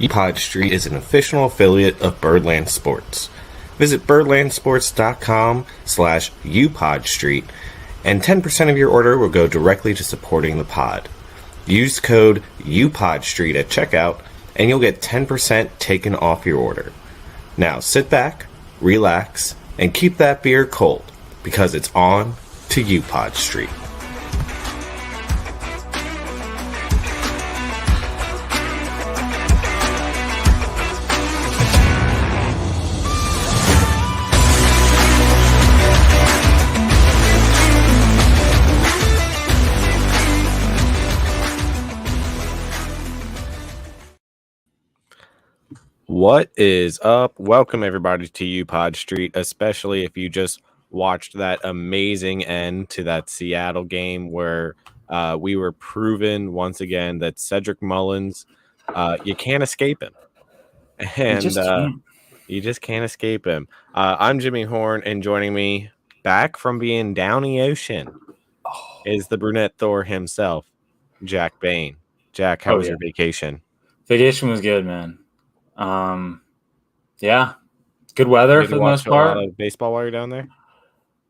Pod Street is an official affiliate of Birdland Sports. Visit birdlandsports.com/upodstreet and 10% of your order will go directly to supporting the pod. Use code UPODSTREET at checkout and you'll get 10% taken off your order. Now sit back, relax, and keep that beer cold because it's on to UPod Street. What is up? Welcome everybody to UPod Street, especially if you just watched that amazing end to that Seattle game where we were proven once again that Cedric Mullins, you can't escape him. And you just can't escape him. I'm Jimmy Horn, and joining me back from being down the ocean is the brunette Thor himself, Jack Bain. Jack, how was your vacation? Vacation was good, man. Yeah, good weather for the most part. A lot of baseball while you're down there?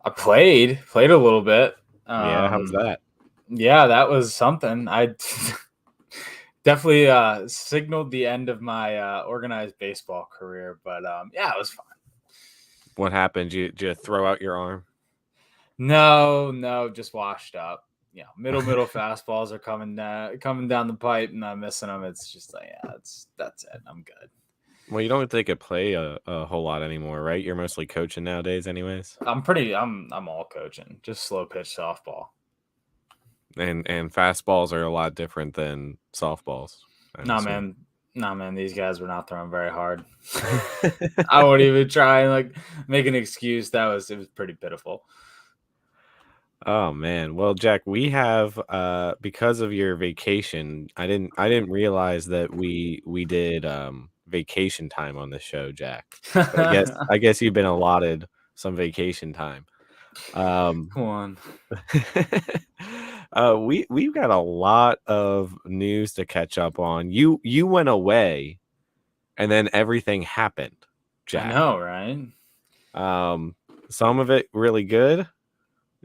I played a little bit. Yeah, how was that? Yeah, that was something. I definitely signaled the end of my organized baseball career, but yeah, it was fun. What happened? Did you throw out your arm? No, just washed up. Yeah, middle fastballs are coming down the pipe, and I'm missing them. It's just like, yeah, that's it. I'm good. Well, you don't think it play a whole lot anymore, right? You're mostly coaching nowadays, anyways. I'm all coaching, just slow pitch softball. And fastballs are a lot different than softballs. Nah, man, these guys were not throwing very hard. I won't even try and make an excuse. It was pretty pitiful. Oh man. Well, Jack, we have because of your vacation, I didn't realize that we did vacation time on the show, Jack. I guess you've been allotted some vacation time. Come on. We've got a lot of news to catch up on. You went away, and then everything happened, Jack. I know, right? Some of it really good,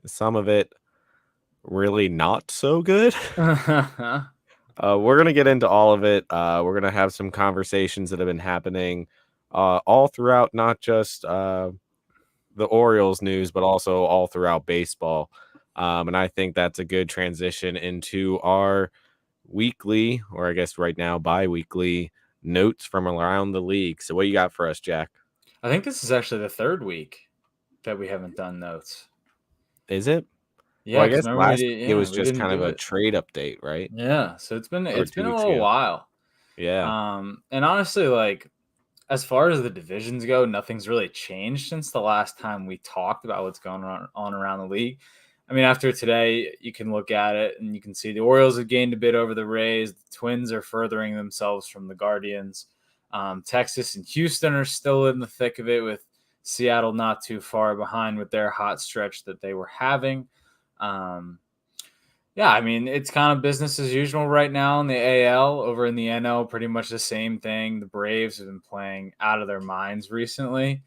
some of it really not so good. We're gonna get into all of it. We're gonna have some conversations that have been happening all throughout, not just the Orioles news, but also all throughout baseball. And I think that's a good transition into our weekly, or I guess right now bi-weekly, notes from around the league. So what you got for us, Jack? I think this is actually the third week that we haven't done notes. Is it? Yeah, well, I guess last week it was just kind of a trade update, right? Yeah, so it's been a little while. Yeah. And honestly, as far as the divisions go, nothing's really changed since the last time we talked about what's going on around the league. I mean, after today, you can look at it and you can see the Orioles have gained a bit over the Rays. The Twins are furthering themselves from the Guardians. Texas and Houston are still in the thick of it, with Seattle not too far behind with their hot stretch that they were having. Yeah, I mean, it's kind of business as usual right now in the AL. Over in the NL, pretty much the same thing. The Braves have been playing out of their minds recently,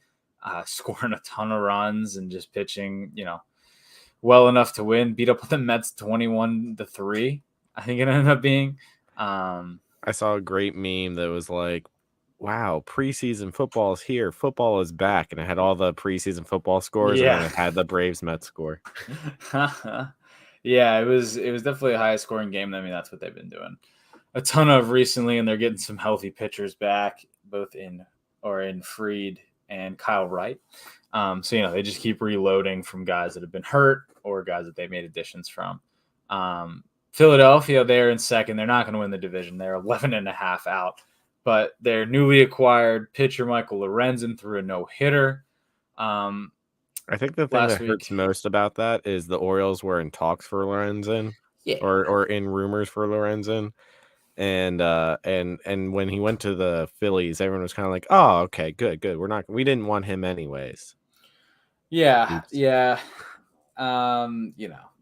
scoring a ton of runs and just pitching, well enough to win. Beat up the Mets 21-3, I think it ended up being. I saw a great meme that was like, wow, preseason football is here. Football is back. And it had all the preseason football scores, and then it had the Braves-Mets score. Yeah, it was definitely a high scoring game. I mean, that's what they've been doing a ton of recently, and they're getting some healthy pitchers back, both in Fried and Kyle Wright. So, they just keep reloading from guys that have been hurt or guys that they made additions from. Philadelphia, they're in second. They're not going to win the division. They're 11.5 out. But their newly acquired pitcher, Michael Lorenzen, threw a no-hitter. I think the thing that hurts most about that is the Orioles were in talks for Lorenzen, or in rumors for Lorenzen. And when he went to the Phillies, everyone was kind of like, "Oh, okay, good. We didn't want him anyways." Yeah.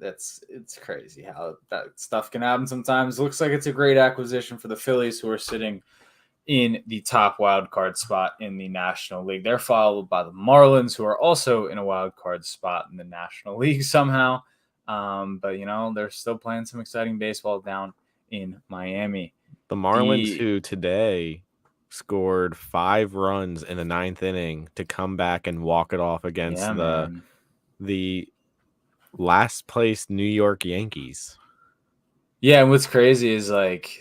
It's crazy how that stuff can happen sometimes. Looks like it's a great acquisition for the Phillies, who are sitting in the top wild card spot in the National League. They're followed by the Marlins, who are also in a wild card spot in the National League somehow. But they're still playing some exciting baseball down in Miami. The Marlins, who today scored 5 runs in the 9th inning to come back and walk it off against the last place New York Yankees. Yeah, and what's crazy is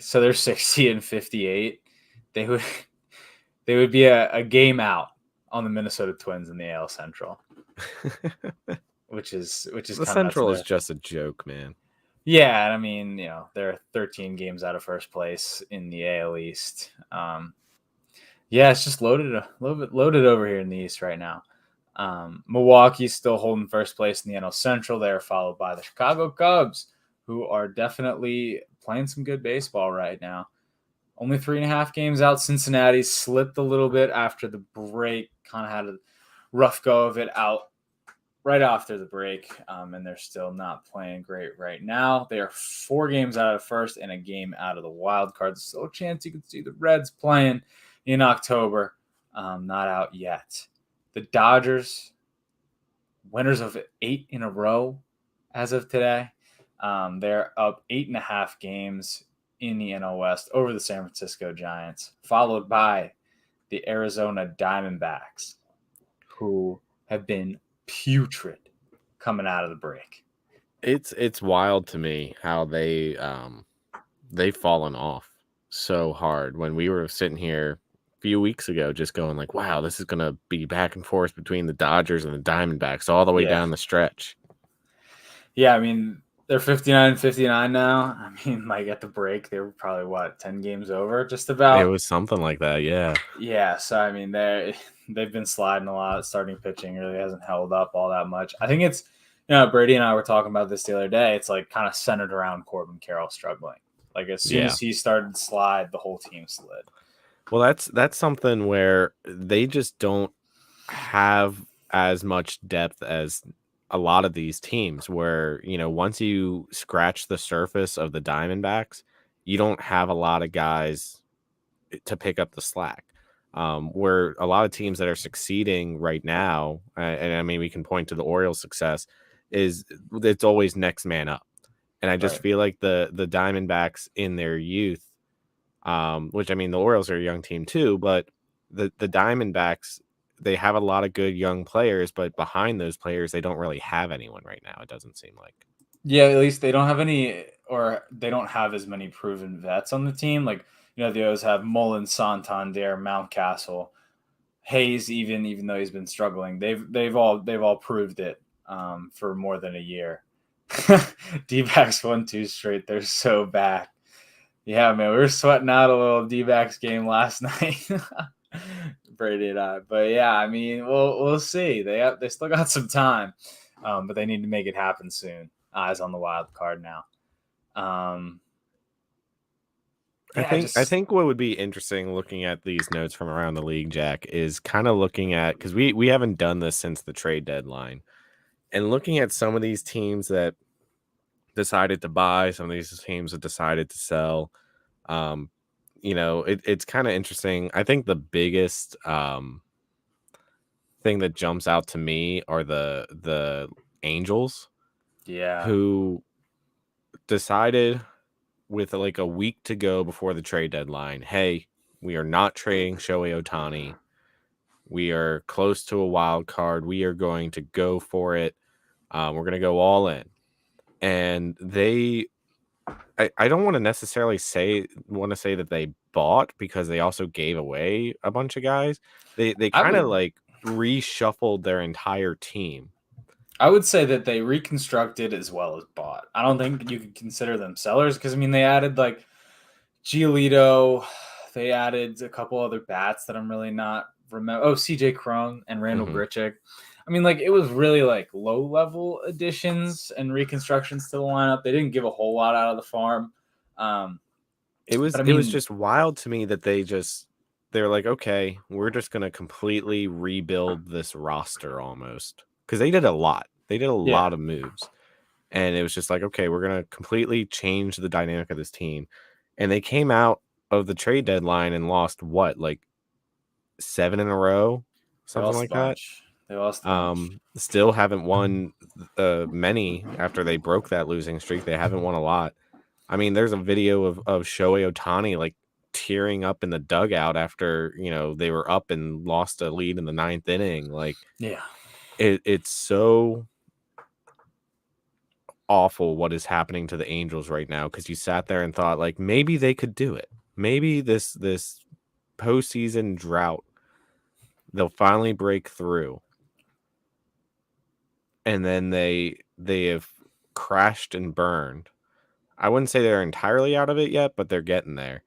so they're 60 and 58. They would be a game out on the Minnesota Twins in the AL Central, which is the Central is just a joke, man. Yeah, and I mean, they're 13 games out of first place in the AL East. Yeah, it's just loaded over here in the East right now. Milwaukee's still holding first place in the NL Central. They are followed by the Chicago Cubs, who are definitely playing some good baseball right now. Only 3.5 games out. Cincinnati slipped a little bit after the break, kind of had a rough go of it out right after the break, and they're still not playing great right now. They are 4 games out of first and a game out of the wild card. There's still a chance you can see the Reds playing in October. Not out yet. The Dodgers, winners of 8 in a row as of today. They're up 8.5 games in the NL West over the San Francisco Giants, followed by the Arizona Diamondbacks, who have been putrid coming out of the break. It's wild to me how they've fallen off so hard when we were sitting here a few weeks ago just going like, wow, this is going to be back and forth between the Dodgers and the Diamondbacks all the way down the stretch. Yeah, I mean, they're 59-59 now. I mean, at the break, they were probably 10 games over, just about. It was something like that, yeah. Yeah, so I mean, they've been sliding a lot. Starting pitching really hasn't held up all that much. I think it's, Brady and I were talking about this the other day. It's kind of centered around Corbin Carroll struggling. As soon as he started to slide, the whole team slid. Well, that's something where they just don't have as much depth as a lot of these teams where, once you scratch the surface of the Diamondbacks, you don't have a lot of guys to pick up the slack. Where a lot of teams that are succeeding right now, and I mean, we can point to the Orioles' success, is it's always next man up. And I just feel like the Diamondbacks in their youth, which I mean, the Orioles are a young team too, but the Diamondbacks, they have a lot of good young players, but behind those players, they don't really have anyone right now. It doesn't seem like. Yeah, at least they don't have any, or they don't have as many proven vets on the team. The O's have Mullen, Santander, Mountcastle, Hayes. Even though he's been struggling, they've all proved it for more than a year. D-backs 1-2 straight. They're so back. Yeah, man, we were sweating out a little D-backs game last night. Brady and I. But yeah, I mean, we'll see. They still got some time, but they need to make it happen soon. Eyes on the wild card now. I think what would be interesting looking at these notes from around the league, Jack, is kind of looking at, because we haven't done this since the trade deadline, and looking at some of these teams that decided to buy, some of these teams that decided to sell. It's kind of interesting. I think the biggest thing that jumps out to me are the Angels, who decided with a week to go before the trade deadline, hey, we are not trading Shohei Ohtani. We are close to a wild card. We are going to go for it. We're going to go all in. And I don't want to necessarily say that they bought, because they also gave away a bunch of guys. They kind of reshuffled their entire team. I would say that they reconstructed as well as bought. I don't think you could consider them sellers, because I mean, they added Giolito, they added a couple other bats that I'm really not remember. Oh, CJ Cron and Randall Grichuk. I mean, it was really low level additions and reconstructions to the lineup. They didn't give a whole lot out of the farm. It was just wild to me that they're like, okay, we're just gonna completely rebuild this roster almost, because they did a lot. They did a lot of moves, and it was just like, okay, we're gonna completely change the dynamic of this team. And they came out of the trade deadline and lost what, like 7 in a row, They something lost a like that. bunch. They lost a bunch. Still haven't won many after they broke that losing streak. They haven't won a lot. I mean, there's a video of Shohei Ohtani like tearing up in the dugout after, they were up and lost a lead in the 9th inning. Like, Yeah. it's so awful what is happening to the Angels right now, because you sat there and thought like maybe they could do it. Maybe this postseason drought, they'll finally break through. And then they have crashed and burned. I wouldn't say they're entirely out of it yet, but they're getting there.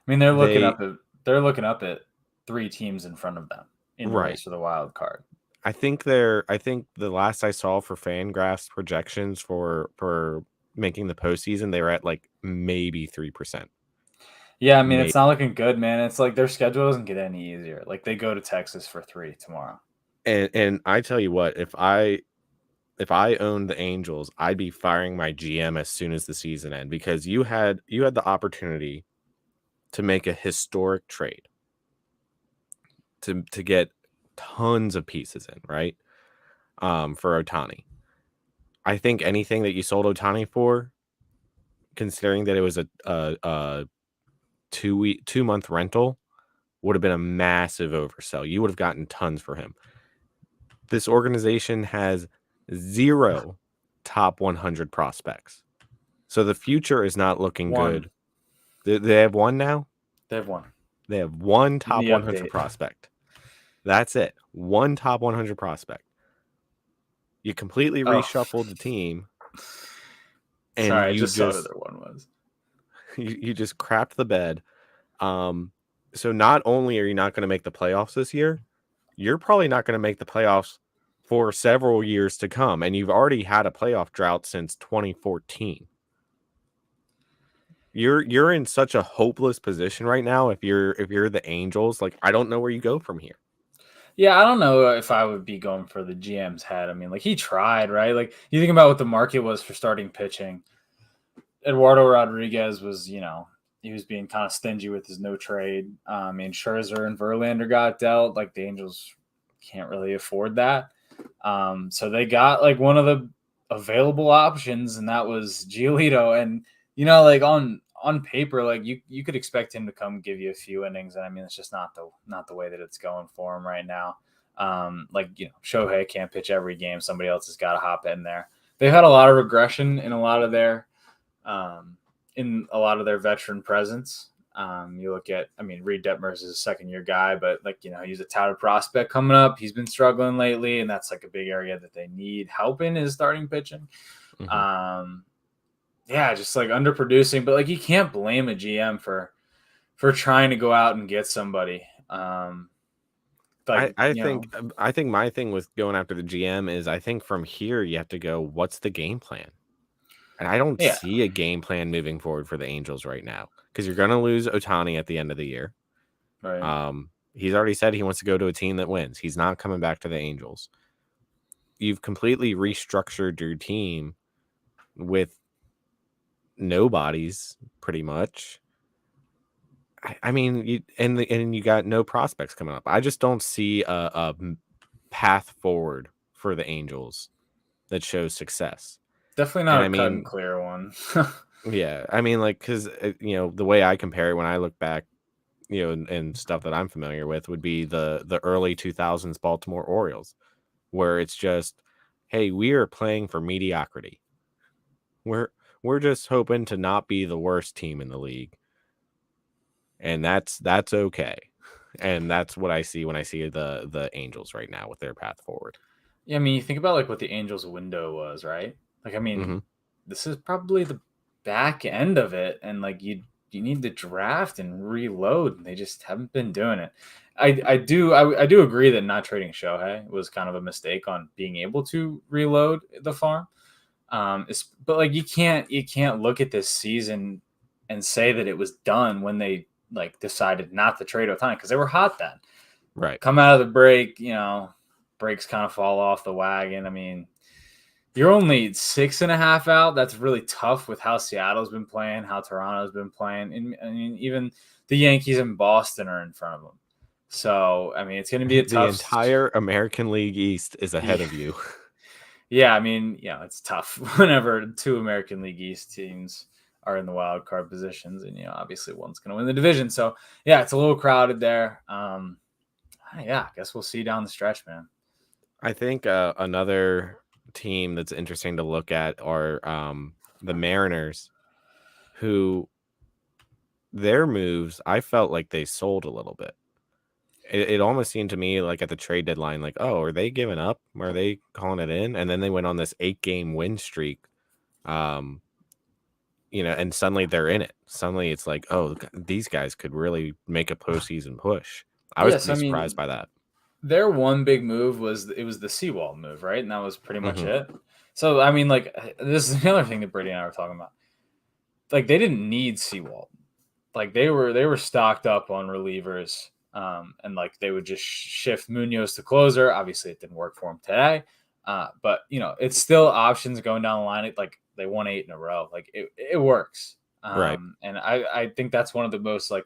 I mean, they're looking They up at 3 teams in front of them in the right. race for the wild card. I think the last I saw for Fangraphs projections for making the postseason, they were at like maybe 3%. Yeah, I mean, it's not looking good, man. It's like their schedule doesn't get any easier. Like they go to Texas for 3 tomorrow. And I tell you what, if I owned the Angels, I'd be firing my GM as soon as the season ends, because you had the opportunity to make a historic trade to get tons of pieces in, right? For Ohtani. I think anything that you sold Ohtani for, considering that it was a 2-month rental, would have been a massive oversell. You would have gotten tons for him. This organization has 0 top 100 prospects. So the future is not looking good. They have 1 now? They have 1. They have 1 top 100 update. prospect. That's it. 1 top 100 prospect. You completely reshuffled the team. And sorry, I just saw who their 1 was. You just crapped the bed. So not only are you not going to make the playoffs this year, you're probably not going to make the playoffs for several years to come. And you've already had a playoff drought since 2014. You're in such a hopeless position right now. If you're the Angels, like, I don't know where you go from here. Yeah, I don't know if I would be going for the GM's head. I mean, like, he tried, right? Like, you think about what the market was for starting pitching. Eduardo Rodriguez was, he was being kind of stingy with his no trade. I mean, Scherzer and Verlander got dealt. Like, the Angels can't really afford that. So they got like one of the available options, and that was Giolito. And, like on paper, like you could expect him to come give you a few innings. And I mean, it's just not the way that it's going for him right now. Shohei can't pitch every game. Somebody else has got to hop in there. They've had a lot of regression in a lot of their veteran presence. You look at, Reed Detmers is a second-year guy, but he's a touted prospect coming up. He's been struggling lately, and that's like a big area that they need help in, is starting pitching. Mm-hmm. Just like underproducing, but like you can't blame a GM for trying to go out and get somebody. I think my thing with going after the GM is, I think from here you have to go, what's the game plan? And I don't see a game plan moving forward for the Angels right now, because you're going to lose Ohtani at the end of the year. Right. He's already said he wants to go to a team that wins. He's not coming back to the Angels. You've completely restructured your team with nobodies, pretty much. I mean, you got no prospects coming up. I just don't see a path forward for the Angels that shows success. Definitely not cut and clear one. Yeah, I mean, like, because the way I compare it when I look back, and stuff that I'm familiar with, would be the early 2000s Baltimore Orioles, where it's just, hey, we are playing for mediocrity. We're just hoping to not be the worst team in the league, and that's okay. And that's what I see when I see the Angels right now with their path forward. Yeah, I mean, you think about like what the Angels' window was, right? Like, I mean, This is probably the back end of it, and like you need to draft and reload, and they just haven't been doing it. I do agree that not trading Shohei was kind of a mistake on being able to reload the farm. But like you can't look at this season and say that it was done when they like decided not to trade Ohtani, because they were hot then. Right. Come out of the break, breaks kind of fall off the wagon. I mean, you're only 6.5 out. That's really tough with how Seattle's been playing, how Toronto's been playing. And I mean, even the Yankees and Boston are in front of them. So, I mean, it's going to be a The tough. entire American League East is ahead Yeah, of you. yeah, I mean, it's tough whenever two American League East teams are in the wild card positions, and obviously one's going to win the division. So, yeah, it's a little crowded there. Yeah, I guess we'll see down the stretch, man. I think another team that's interesting to look at are the Mariners, who their moves, I felt like they sold a little bit. It almost seemed to me like at the trade deadline, like, oh, are they giving up? Are they calling it in? And then they went on this 8-game win streak. And suddenly they're in it. Suddenly it's like, oh, these guys could really make a postseason push. I was Yes, I pretty surprised mean, by that. their one big move was the Seawall move, right? And that was pretty much Hmm. it. So, I mean, like, this is the other thing that Brady and I were talking about. Like, they didn't need Seawall. Like, they were stocked up on relievers, and like they would just shift Munoz to closer. Obviously, it didn't work for him today, but it's still options going down the line. Like, they won 8 in a row. Like, it works. Right. And I think that's one of the most like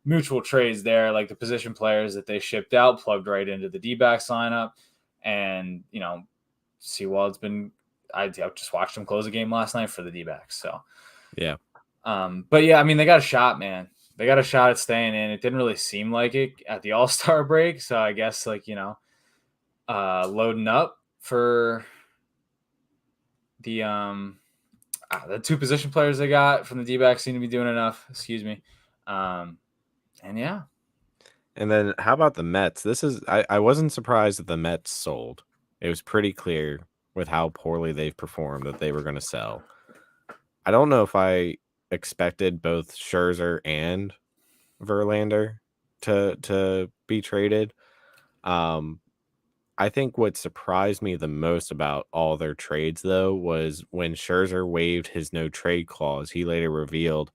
mutual trades there. Like, the position players that they shipped out plugged right into the D-backs lineup, and Seawald's been. I just watched him close a game last night for the D-backs. So Yeah. but yeah, I mean, they got a shot, man. They got a shot at staying in. It didn't really seem like it at the All-Star break, so I guess loading up for the two position players they got from the D-backs seem to be doing enough. Excuse me. And yeah. And then how about the Mets? I wasn't surprised that the Mets sold. It was pretty clear with how poorly they've performed that they were going to sell. I don't know if I expected both Scherzer and Verlander to be traded. I think what surprised me the most about all their trades, though, was when Scherzer waived his no trade clause. He later revealed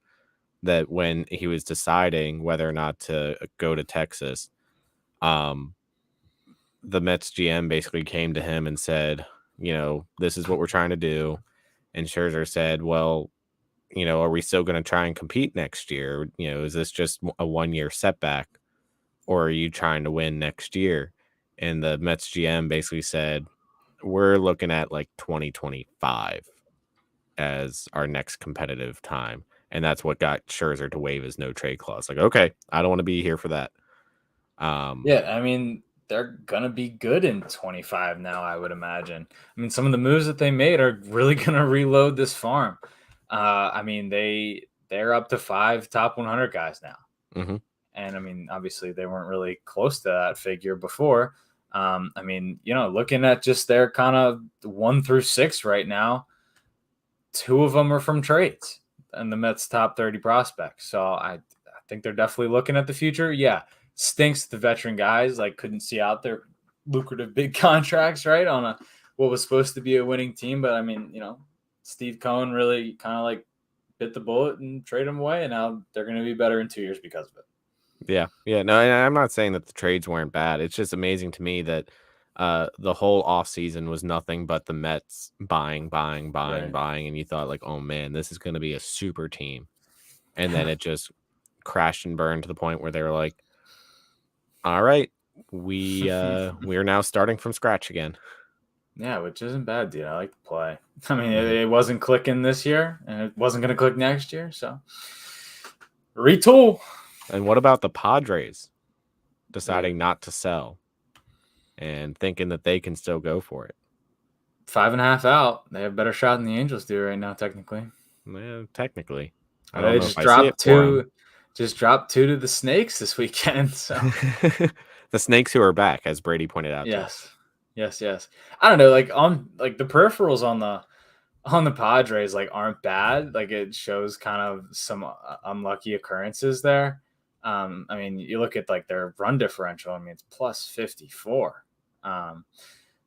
that when he was deciding whether or not to go to Texas, the Mets GM basically came to him and said, this is what we're trying to do. And Scherzer said, well, are we still going to try and compete next year? Is this just a 1-year setback, or are you trying to win next year? And the Mets GM basically said, we're looking at like 2025 as our next competitive time. And that's what got Scherzer to waive his no trade clause. Like, okay, I don't want to be here for that. Yeah, I mean, they're gonna be good in 25 now, I would imagine. I mean, some of the moves that they made are really gonna reload this farm. I mean, they're up to 5 top 100 guys now. Mm-hmm. And I mean, obviously, they weren't really close to that figure before. I mean, looking at just their kind of 1 through 6 right now, 2 of them are from trades and the Mets top 30 prospects. So I think they're definitely looking at the future. Yeah, stinks the veteran guys like couldn't see out their lucrative big contracts, right, on what was supposed to be a winning team. But I mean, Steve Cohen really kind of like bit the bullet and traded them away, and now they're going to be better in 2 years because of it. Yeah. No, and I'm not saying that the trades weren't bad. It's just amazing to me that the whole offseason was nothing but the Mets buying, Right. and you thought like, oh man, this is going to be a super team. And then it just crashed and burned to the point where they were like, all right, we are now starting from scratch again. Yeah, which isn't bad, dude. I like to play. I mean, it wasn't clicking this year, and it wasn't going to click next year. So retool. And what about the Padres deciding not to sell and thinking that they can still go for it? 5.5 out. They have a better shot than the Angels do right now, technically. Well, technically, I They don't know just if I see it dropped for them. just dropped 2 to the Snakes this weekend. So The Snakes who are back, as Brady pointed out to us. yes. I don't know, like on like the peripherals on the Padres like aren't bad. Like, it shows kind of some unlucky occurrences there. I mean, you look at like their run differential. I mean, it's plus 54.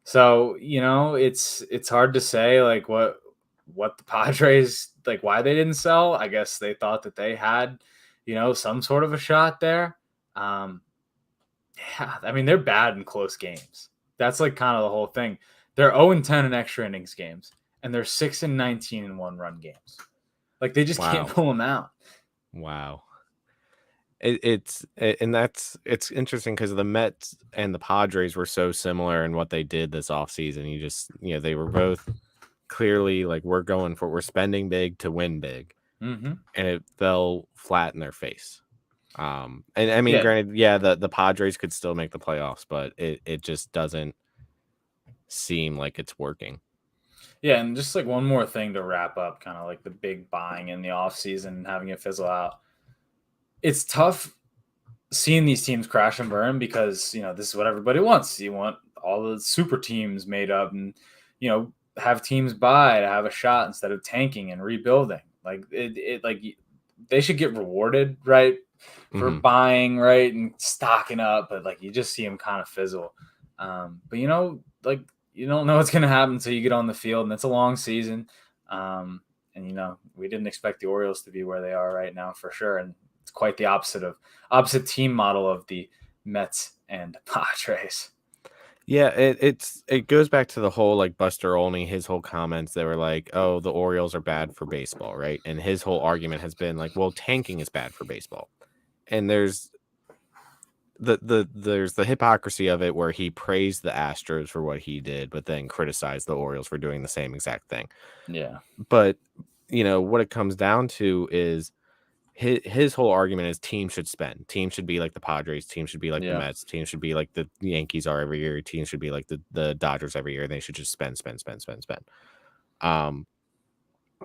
So it's hard to say like what the Padres like why they didn't sell. I guess they thought that they had some sort of a shot there. Yeah, I mean, they're bad in close games. That's like kind of the whole thing. They're 0-10 in extra innings games, and they're 6-19 in 1-run games. Like, they just can't Wow. pull them out. Wow. It's interesting because the Mets and the Padres were so similar in what they did this offseason. They were both clearly like we're spending big to win big, Mm-hmm. and it fell flat in their face. And I mean, Yeah, granted, yeah, the Padres could still make the playoffs, but it just doesn't seem like it's working. yeah, and just like one more thing to wrap up, kind of like the big buying in the offseason and having it fizzle out. It's tough seeing these teams crash and burn because this is what everybody wants. You want all the super teams made up, and have teams buy to have a shot instead of tanking and rebuilding. Like like they should get rewarded, right, for Hmm. buying, right, and stocking up. But like you just see them kind of fizzle. But like you don't know what's going to happen until you get on the field, and it's a long season. And we didn't expect the Orioles to be where they are right now for sure, and it's quite the opposite team model of the Mets and Padres. Yeah, it goes back to the whole like Buster Olney, his whole comments. They were like, "Oh, the Orioles are bad for baseball," right? And his whole argument has been like, "Well, tanking is bad for baseball." And there's the hypocrisy of it where he praised the Astros for what he did, but then criticized the Orioles for doing the same exact thing. Yeah, But what it comes down to is his whole argument is teams should spend. Teams should be like the Padres. Teams should be like the yeah. Mets. Teams should be like the Yankees are every year. Teams should be like the Dodgers every year. They should just spend, spend, spend, spend, spend. Um,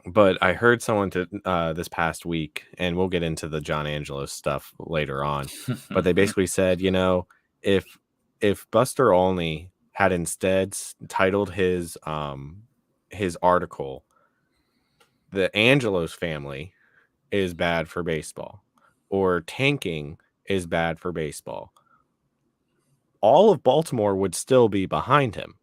but I heard someone this past week, and we'll get into the John Angelos stuff later on. But they basically said, if Buster Olney had instead titled his article, "The Angelos family is bad for baseball," or "tanking is bad for baseball," all of Baltimore would still be behind him.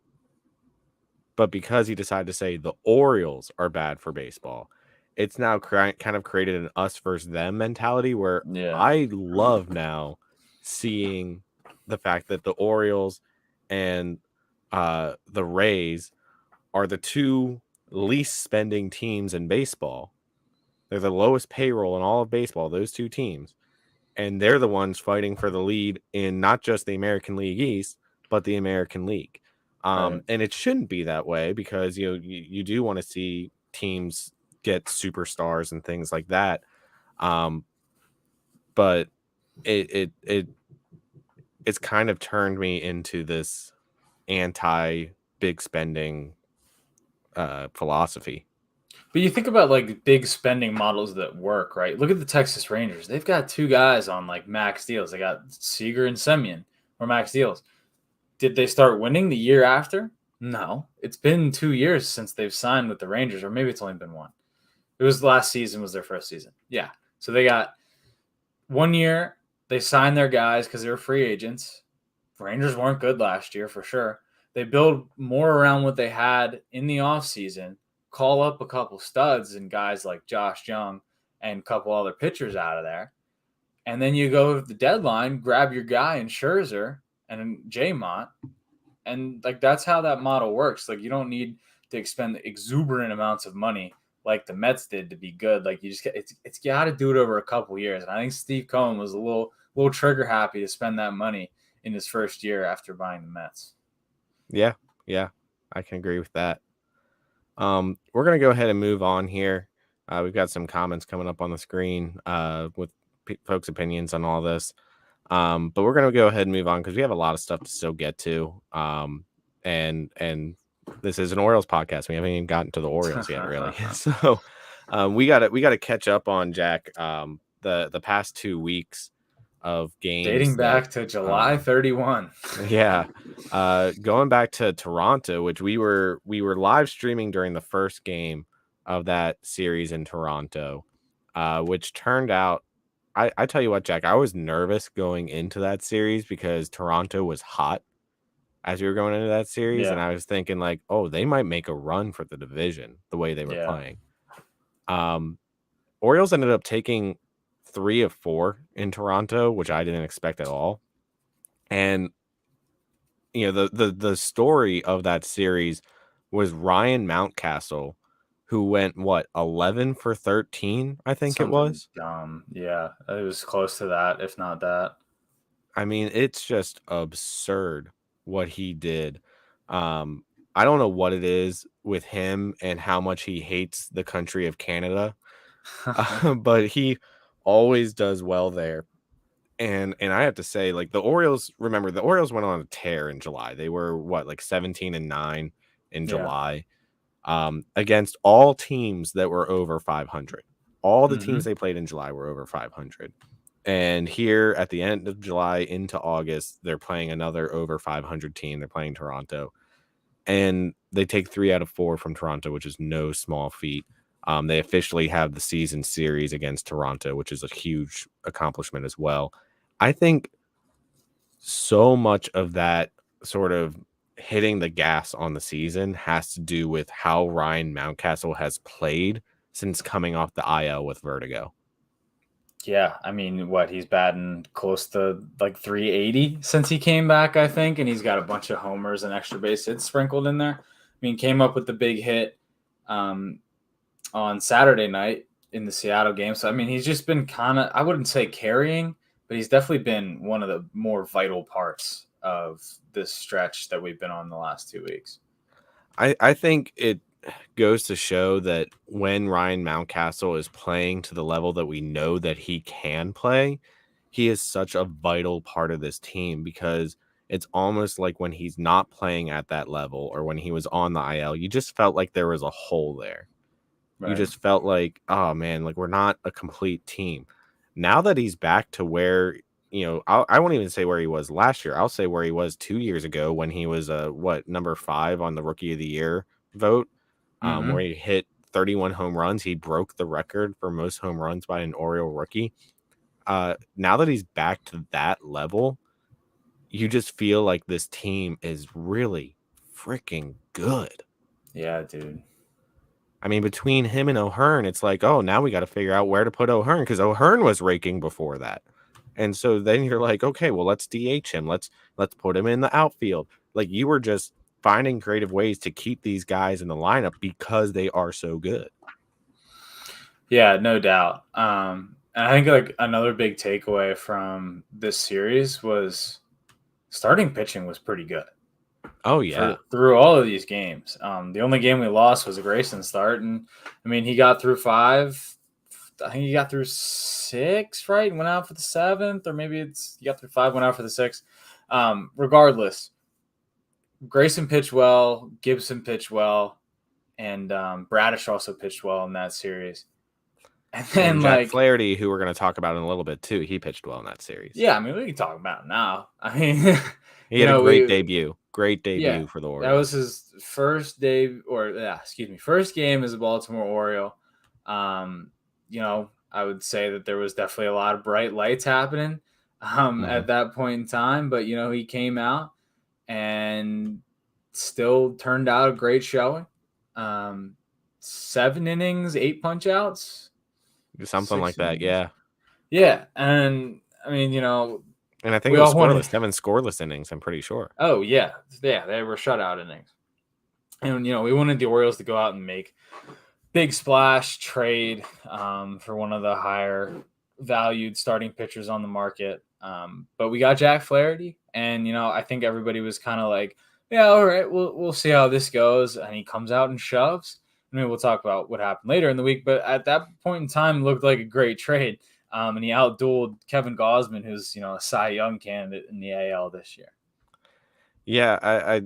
But because he decided to say the Orioles are bad for baseball, it's now kind of created an us versus them mentality where Yeah, I love now seeing the fact that the Orioles and the Rays are the two least spending teams in baseball. They're the lowest payroll in all of baseball, those two teams. And they're the ones fighting for the lead in not just the American League East, but the American League. right. And it shouldn't be that way because you do want to see teams get superstars and things like that. But it's kind of turned me into this anti big spending philosophy. But you think about like big spending models that work, right? Look at the Texas Rangers. They've got two guys on like max deals. They got Seager and Semyon or max deals. Did they start winning the year after? No. It's been 2 years since they've signed with the Rangers, or maybe it's only been one. It was last season was their first season. Yeah. So they got 1 year. They signed their guys because they were free agents. Rangers weren't good last year for sure. They build more around what they had in the offseason, call up a couple studs and guys like Josh Young and a couple other pitchers out of there. And then you go to the deadline, grab your guy in Scherzer and J-Mont. And like that's how that model works. Like you don't need to expend exuberant amounts of money like the Mets did to be good. Like you just it's got to do it over a couple years. And I think Steve Cohen was a little trigger happy to spend that money in his first year after buying the Mets. Yeah, yeah, I can agree with that. We're gonna go ahead and move on here. We've got some comments coming up on the screen with folks' opinions on all this. But we're gonna go ahead and move on because we have a lot of stuff to still get to. And this is an Orioles podcast. We haven't even gotten to the Orioles yet, really. So we gotta catch up on Jack. The past 2 weeks of games Dating that back to July 31. yeah, going back to Toronto, which we were live streaming during the first game of that series in Toronto, which turned out. I tell you what, Jack, I was nervous going into that series because Toronto was hot as we were going into that series, and Yeah. I was thinking like, oh, they might make a run for the division the way they were Yeah. playing. Um, Orioles ended up taking 3 of 4 in Toronto, which I didn't expect at all, and the story of that series was Ryan Mountcastle, who went, what, 11 for 13, I think it Something was. dumb. Yeah, it was close to that, if not that. I mean, it's just absurd what he did. Um, I don't know what it is with him and how much he hates the country of Canada, but he always does well there. And I have to say, like, the Orioles, remember, the Orioles went on a tear in July. They were what, like 17-9 in Yeah. July, against all teams that were over 500. All the teams Hmm. they played in July were over 500. And here at the end of July into August, they're playing another over 500 team. They're playing Toronto, and they take 3 out of 4 from Toronto, which is no small feat. They officially have the season series against Toronto, which is a huge accomplishment as well. I think so much of that sort of hitting the gas on the season has to do with how Ryan Mountcastle has played since coming off the IL with vertigo. Yeah, I mean, what he's batting close to like 380 since he came back, I think, and he's got a bunch of homers and extra base hits sprinkled in there. I mean, came up with the big hit um, on Saturday night in the Seattle game. So I mean, he's just been kind of, I wouldn't say carrying, but he's definitely been one of the more vital parts of this stretch that we've been on the last 2 weeks. I think it goes to show that when Ryan Mountcastle is playing to the level that we know that he can play, he is such a vital part of this team, because it's almost like when he's not playing at that level or when he was on the IL, you just felt like there was a hole there. You Right. just felt like, oh man, like we're not a complete team. Now that he's back to where, I won't even say where he was last year. I'll say where he was 2 years ago when he was number 5 on the Rookie of the Year vote, where Mm-hmm. he hit 31 home runs. He broke the record for most home runs by an Oriole rookie. Now that he's back to that level, you just feel like this team is really freaking good. Yeah, dude. I mean, between him and O'Hearn, it's like, oh, now we got to figure out where to put O'Hearn, because O'Hearn was raking before that. And so then you're like, okay, well, let's DH him. Let's put him in the outfield. Like, you were just finding creative ways to keep these guys in the lineup because they are so good. Yeah, no doubt. And I think like another big takeaway from this series was starting pitching was pretty good Oh for yeah. through all of these games. The only game we lost was a Grayson start, and I mean he got through 5. I think he got through 6, right, and went out for the 7th, or maybe he got through 5, went out for the 6th. Regardless, Grayson pitched well, Gibson pitched well, and Bradish also pitched well in that series. And And then Jack like Flaherty, who we're going to talk about in a little bit too, he pitched well in that series. yeah, I mean, we can talk about it now. I mean, He had a great we debut. Great yeah, debut for the that was Orioles. his first day, or yeah, excuse me, first game as a Baltimore Oriole. Um, I would say that there was definitely a lot of bright lights happening Mhm. at that point in time, but he came out and still turned out a great showing. 7 innings, 8 punch outs, Something like six that, innings. yeah. Yeah, and I mean, And I think we it was all wanted. scoreless, 7 scoreless innings, I'm pretty sure. Oh yeah, yeah, they were shutout innings, and we wanted the Orioles to go out and make big splash trade for one of the higher valued starting pitchers on the market. But we got Jack Flaherty, and I think everybody was kind of like, yeah, all right, we'll see how this goes, and he comes out and shoves. I mean, we'll talk about what happened later in the week, but at that point in time, it looked like a great trade. And he outdueled Kevin Gausman, who's a Cy Young candidate in the AL this year. Yeah,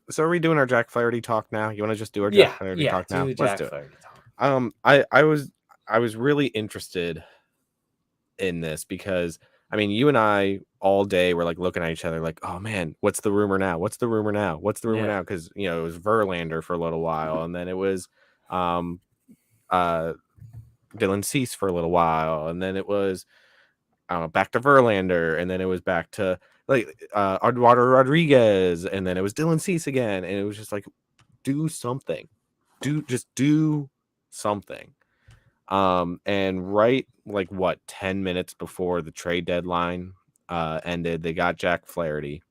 so are we doing our Jack Flaherty talk now? You want to just do our Jack Yeah, Flaherty yeah, talk do now? the Let's Jack do it. Flaherty talk. I was really interested in this because, I mean, you and I all day were like looking at each other like, oh man, what's the rumor now? What's the rumor now? What's the rumor Yeah. now? Because it was Verlander for a little while, and then it was um uh Dylan Cease for a little while, and then it was back to Verlander, and then it was back to like Eduardo Rodriguez, and then it was Dylan Cease again, and it was just like, do something, just do something. And right, like, what, 10 minutes before the trade deadline ended, they got Jack Flaherty,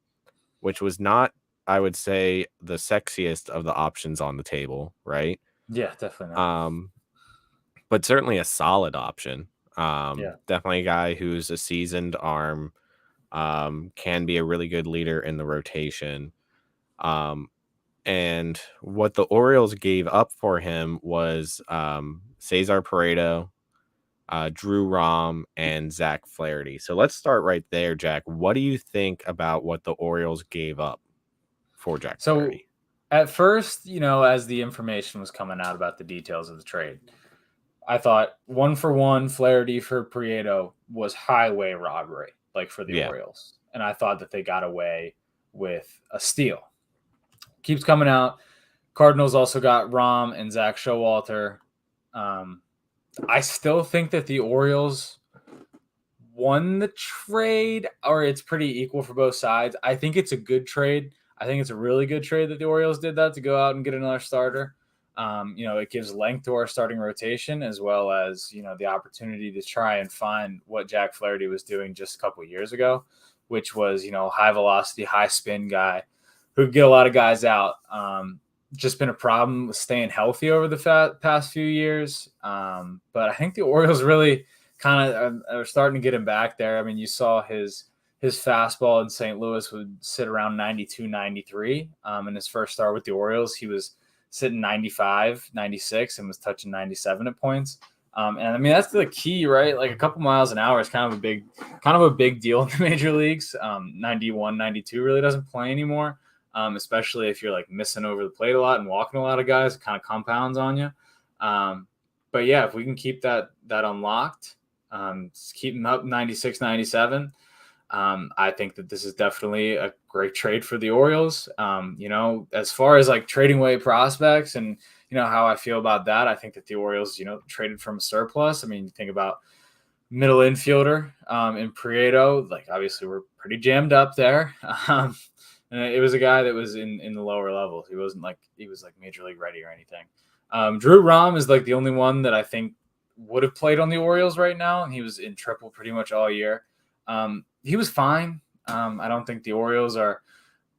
which was not, I would say, the sexiest of the options on the table, right? Yeah, definitely not. Um, but certainly a solid option. Yeah. Definitely a guy who's a seasoned arm, can be a really good leader in the rotation. Um, and what the Orioles gave up for him was Cesar Pareto, Drew Rom, and Zach Flaherty. So let's start right there, Jack. What do you think about what the Orioles gave up for Jack So Flaherty? at first, as the information was coming out about the details of the trade, I thought 1-for-1 Flaherty for Prieto was highway robbery, like for the Yeah. Orioles. And I thought that they got away with a steal. Keeps coming out. Cardinals also got Rom and Zach Showalter. Um, I still think that the Orioles won the trade, or it's pretty equal for both sides. I think it's a good trade. I think it's a really good trade that the Orioles did that to go out and get another starter. It gives length to our starting rotation as well as the opportunity to try and find what Jack Flaherty was doing just a couple of years ago, which was high velocity, high spin guy who could get a lot of guys out. Just been a problem with staying healthy over the past few years. But I think the Orioles really kind of are starting to get him back there. I mean, you saw his fastball in St. Louis would sit around 92, 93. In his first start with the Orioles, he was sitting 95, 96, and was touching 97 at points. And I mean, that's the key, right? Like a couple miles an hour is kind of a big deal in the major leagues. 91, 92 really doesn't play anymore. Especially if you're like missing over the plate a lot and walking a lot of guys, it kind of compounds on you. But yeah, if we can keep that unlocked, keep them up 96, 97. I think that this is definitely a great trade for the Orioles. As far as like trading away prospects and how I feel about that, I think that the Orioles, traded from a surplus. I mean, you think about middle infielder in Prieto, like obviously we're pretty jammed up there. And it was a guy that was in the lower levels. He wasn't like he was like major league ready or anything. Drew Rom is like the only one that I think would have played on the Orioles right now, and he was in triple pretty much all year. He was fine. I don't think the Orioles are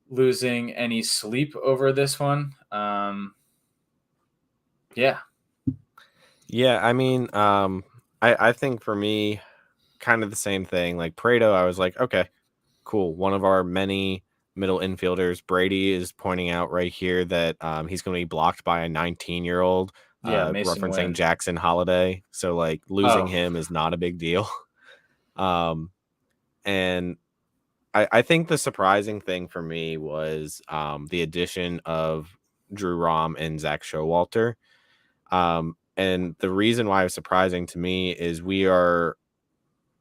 losing any sleep over this one. Yeah. Yeah, I mean, I think for me, kind of the same thing. Like Prado, I was like, okay, cool. One of our many middle infielders. Brady is pointing out right here that he's going to be blocked by a 19-year-old, Yeah, Mason referencing Wynn. Jackson Holiday. So like losing Oh, him is not a big deal. And I think the surprising thing for me was the addition of Drew Rom and Zach Showalter. And the reason why it was surprising to me is we are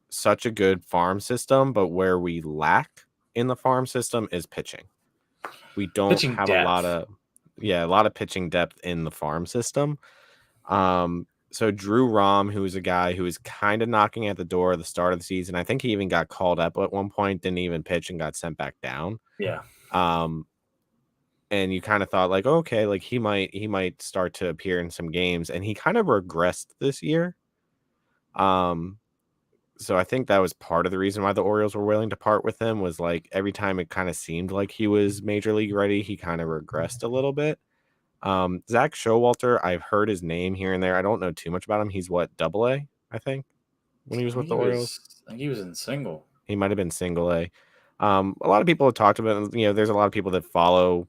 such a good farm system, but where we lack in the farm system is pitching. We don't pitching have a lot depth. of pitching depth in the farm system. So Drew Rom, who is a guy who is kind of knocking at the door at the start of the season. I think he even got called up at one point, didn't even pitch and got sent back down. Yeah. Um, and you kind of thought like, okay, like he might start to appear in some games, and he kind of regressed this year. So I think that was part of the reason why the Orioles were willing to part with him was like every time it kind of seemed like he was major league ready, he kind of regressed a little bit. Zach Showalter, I've heard his name here and there. I don't know too much about him. He's what, double A, I think, when he was with the Orioles. I think he was in single. He might have been single A. A lot of people have talked about, there's a lot of people that follow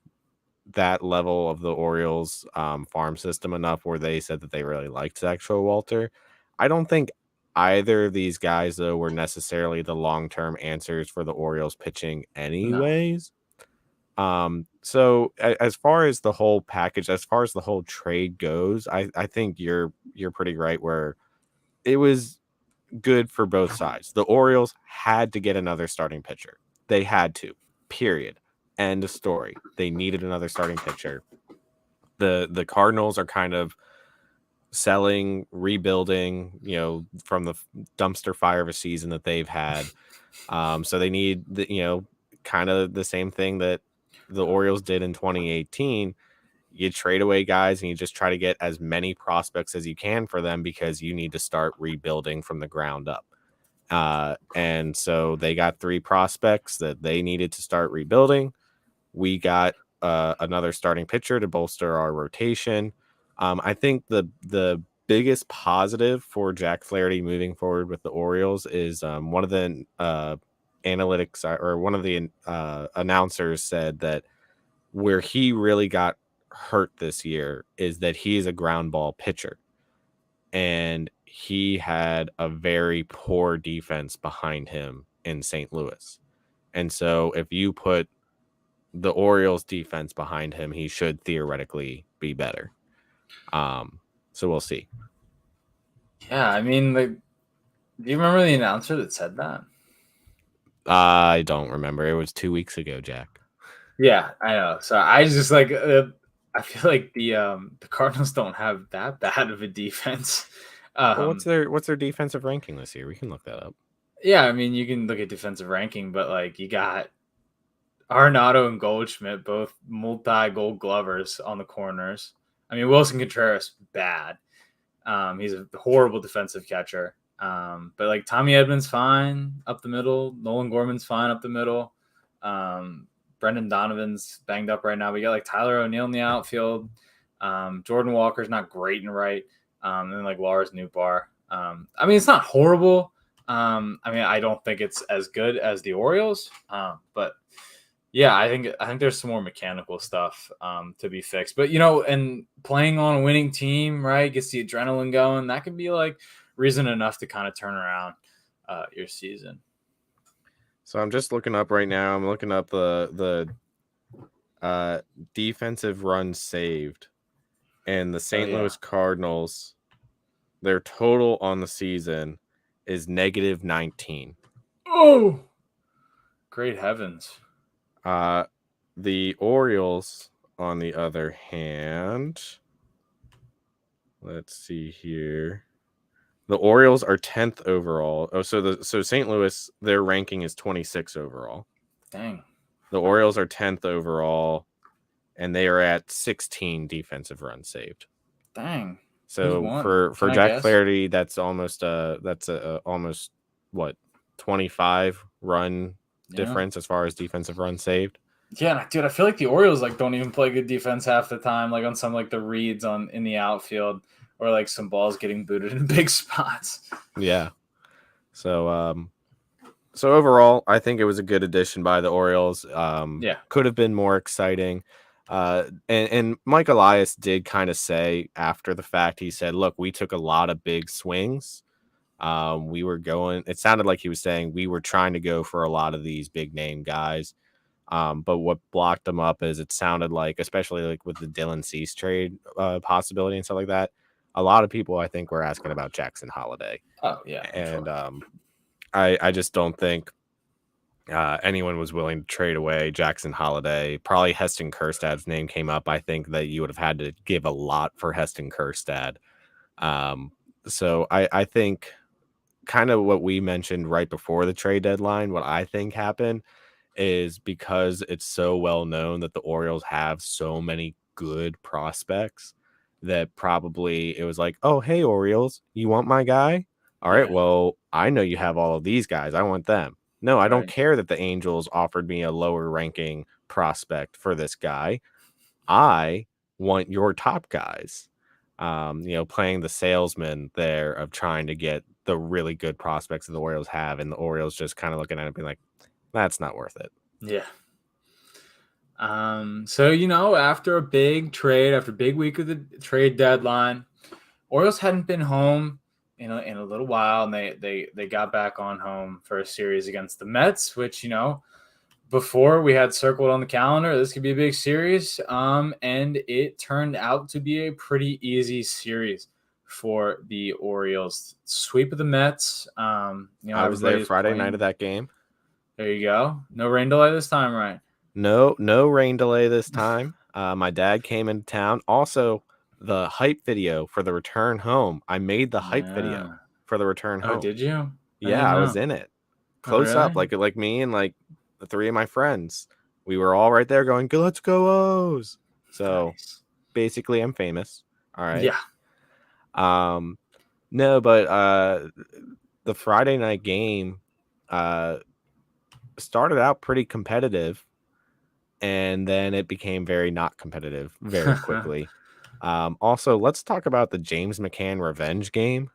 that level of the Orioles farm system enough where they said that they really liked Zach Showalter. I don't think either of these guys, though, were necessarily the long-term answers for the Orioles pitching No. anyways. So as far as the whole package, as far as the whole trade goes, I think you're pretty right where it was good for both sides. The Orioles had to get another starting pitcher. They had to. Period. End of story. They needed another starting pitcher. The Cardinals are kind of selling, rebuilding, from the dumpster fire of a season that they've had. So they need kind of the same thing that the Orioles did in 2018. You trade away guys and you just try to get as many prospects as you can for them because you need to start rebuilding from the ground up. And so they got 3 prospects that they needed to start rebuilding. We got another starting pitcher to bolster our rotation. I think the biggest positive for Jack Flaherty moving forward with the Orioles is one of the analytics or one of the announcers said that where he really got hurt this year is that he's a ground ball pitcher, and he had a very poor defense behind him in St. Louis. And so if you put the Orioles defense behind him, he should theoretically be better. So we'll see. Yeah, I mean, like, do you remember the announcer that said that? I don't remember. It was 2 weeks ago, Jack. Yeah, I know. So I just like I feel like the Cardinals don't have that bad of a defense. Well, what's their defensive ranking this year? We can look that up. Yeah, I mean, you can look at defensive ranking, but like you got Arenado and Goldschmidt, both multi-gold glovers on the corners. I mean, Wilson Contreras, bad. He's a horrible defensive catcher. But like Tommy Edmonds, fine up the middle. Nolan Gorman's fine up the middle. Brendan Donovan's banged up right now. We got like Tyler O'Neill in the outfield. Jordan Walker's not great in right. And then like Lars Nootbaar. I mean, it's not horrible. I mean, I don't think it's as good as the Orioles. But yeah, I think there's some more mechanical stuff to be fixed. But and playing on a winning team, right, gets the adrenaline going. That can be like reason enough to kind of turn around your season. So I'm just looking up right now. I'm looking up the defensive runs saved, and the St. Louis Cardinals, their total on the season is -19. Oh, great heavens! The Orioles, on the other hand, let's see here. The Orioles are 10th overall. Oh, so St. Louis, their ranking is 26 overall. Dang. The Orioles are 10th overall, and they are at 16 defensive runs saved. Dang. So for Jack Flaherty, that's almost almost what 25 run difference as far as defensive runs saved. Yeah, dude, I feel like the Orioles like don't even play good defense half the time. Like on some like the reads in the outfield, or like some balls getting booted in big spots. Yeah. So so overall, I think it was a good addition by the Orioles. Could have been more exciting. And Mike Elias did kind of say after the fact, he said, look, we took a lot of big swings. We were going, it sounded like he was saying we were trying to go for a lot of these big name guys. But what blocked them up is it sounded like, especially like with the Dylan Cease trade possibility and stuff like that, a lot of people I think were asking about Jackson Holiday. Oh yeah, and I just don't think anyone was willing to trade away Jackson Holiday. Probably Heston Kjerstad's name came up. I think that you would have had to give a lot for Heston Kjerstad. So I think kind of what we mentioned right before the trade deadline, what I think happened is because it's so well known that the Orioles have so many good prospects that probably it was like, oh, hey, Orioles, you want my guy? All right, well, I know you have all of these guys. I want them. No, I don't care that the Angels offered me a lower ranking prospect for this guy. I want your top guys. Playing the salesman there of trying to get the really good prospects that the Orioles have, and the Orioles just kind of looking at it being like, that's not worth it. Yeah. So after a big trade, after a big week of the trade deadline, Orioles hadn't been home in a little while, and they got back on home for a series against the Mets, which before we had circled on the calendar, this could be a big series. And it turned out to be a pretty easy series for the Orioles. Sweep of the Mets. I was there Friday night of that game. There you go. No rain delay this time, right? No rain delay this time. My dad came into town. Also, the hype video for the return home. I made the hype video for the return home. Oh, did you? Yeah, I was in it. Close up, like me and like the three of my friends. We were all right there going, let's go O's. So basically I'm famous. All right. Yeah. No, but the Friday night game started out pretty competitive, and then it became very not competitive very quickly. Also, let's talk about the James McCann revenge game.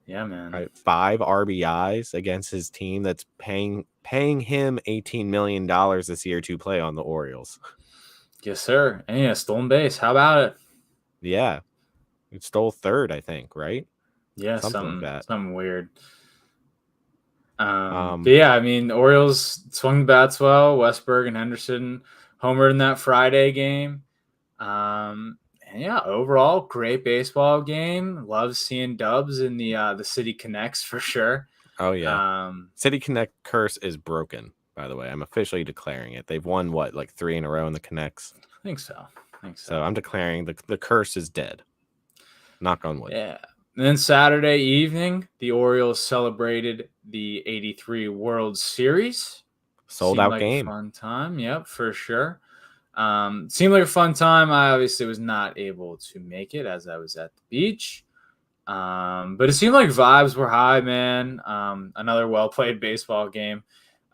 Yeah, man. Right, 5 RBIs against his team that's paying him $18 million this year to play on the Orioles. Yes, sir. And yeah, stolen base. How about it? Yeah. He stole third, I think, right? Yeah, Something like that. something weird. Um, But yeah, I mean, the Orioles swung the bats well. Westberg and Henderson homered in that Friday game. And yeah, overall, great baseball game. Love seeing Dubs in the City Connects for sure. oh yeah. Um, City Connect curse is broken, by the way. I'm officially declaring it. They've won what, like 3 in a row in the Connects? I think so. So I'm declaring the curse is dead. Knock on wood. Yeah. And then Saturday evening, the Orioles celebrated the 83 World Series. Sold Seemed out like game. a fun time. Yep, for sure. Seemed like a fun time. I obviously was not able to make it as I was at the beach. But it seemed like vibes were high, man. Another well played baseball game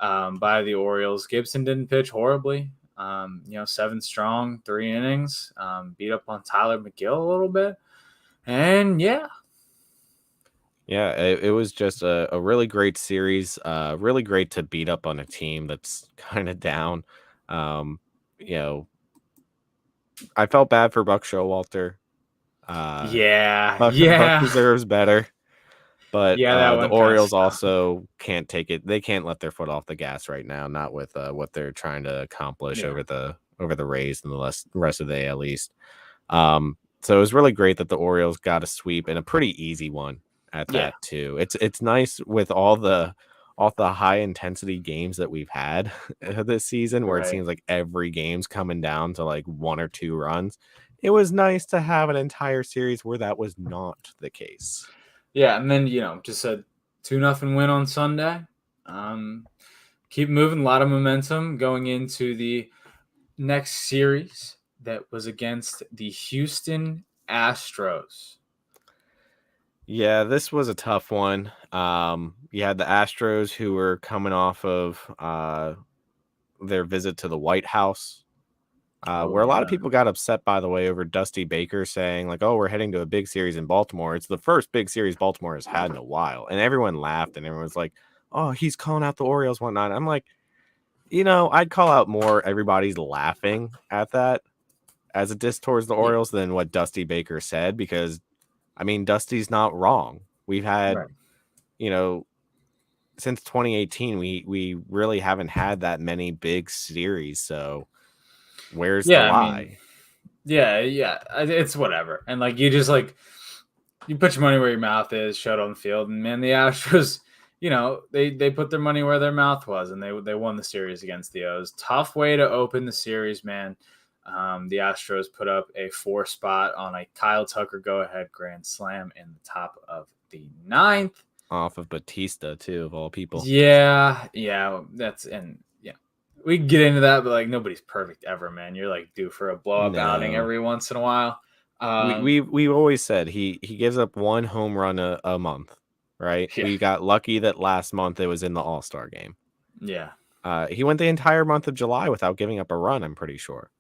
by the Orioles. Gibson didn't pitch horribly. 7 strong, 3 innings. Beat up on Tyler McGill a little bit. And yeah. Yeah, it was just a really great series. Really great to beat up on a team that's kind of down. You know, I felt bad for Buck Showalter. Buck Yeah. deserves better. But Yeah, that the went past Orioles Tom. also can't take it. They can't let their foot off the gas right now. Not with what they're trying to accomplish Yeah. over the Rays and the rest of the AL East. So it was really great that the Orioles got a sweep and a pretty easy one at Yeah. that too. It's nice with all the high intensity games that we've had this season, where it Right. seems like every game's coming down to like 1 or 2 runs. It was nice to have an entire series where that was not the case. Yeah, and then just a 2-0 win on Sunday. Keep moving, a lot of momentum going into the next series that was against the Houston Astros. Yeah, this was a tough one. You had the Astros, who were coming off of their visit to the White House. Where a lot of people got upset, by the way, over Dusty Baker saying, like, oh, we're heading to a big series in Baltimore. It's the first big series Baltimore has had in a while. And everyone laughed and everyone was like, oh, he's calling out the Orioles, whatnot. I'm like, I'd call out more everybody's laughing at that as a diss towards the Orioles than what Dusty Baker said, because, I mean, Dusty's not wrong. We've had, since 2018, we really haven't had that many big series. So where's the lie? Yeah, it's whatever. And like you just you put your money where your mouth is, show it on the field, and man, the Astros, they put their money where their mouth was, and they won the series against the O's. Tough way to open the series, man. The Astros put up a 4 spot on a Kyle Tucker go-ahead grand slam in the top of the 9th. Off of Batista, too, of all people. Yeah, we can get into that, but like nobody's perfect ever, man. You're like due for a blow-up outing every once in a while. We've always said he gives up 1 home run a month, right? Yeah. We got lucky that last month it was in the All-Star game. Yeah. He went the entire month of July without giving up a run, I'm pretty sure.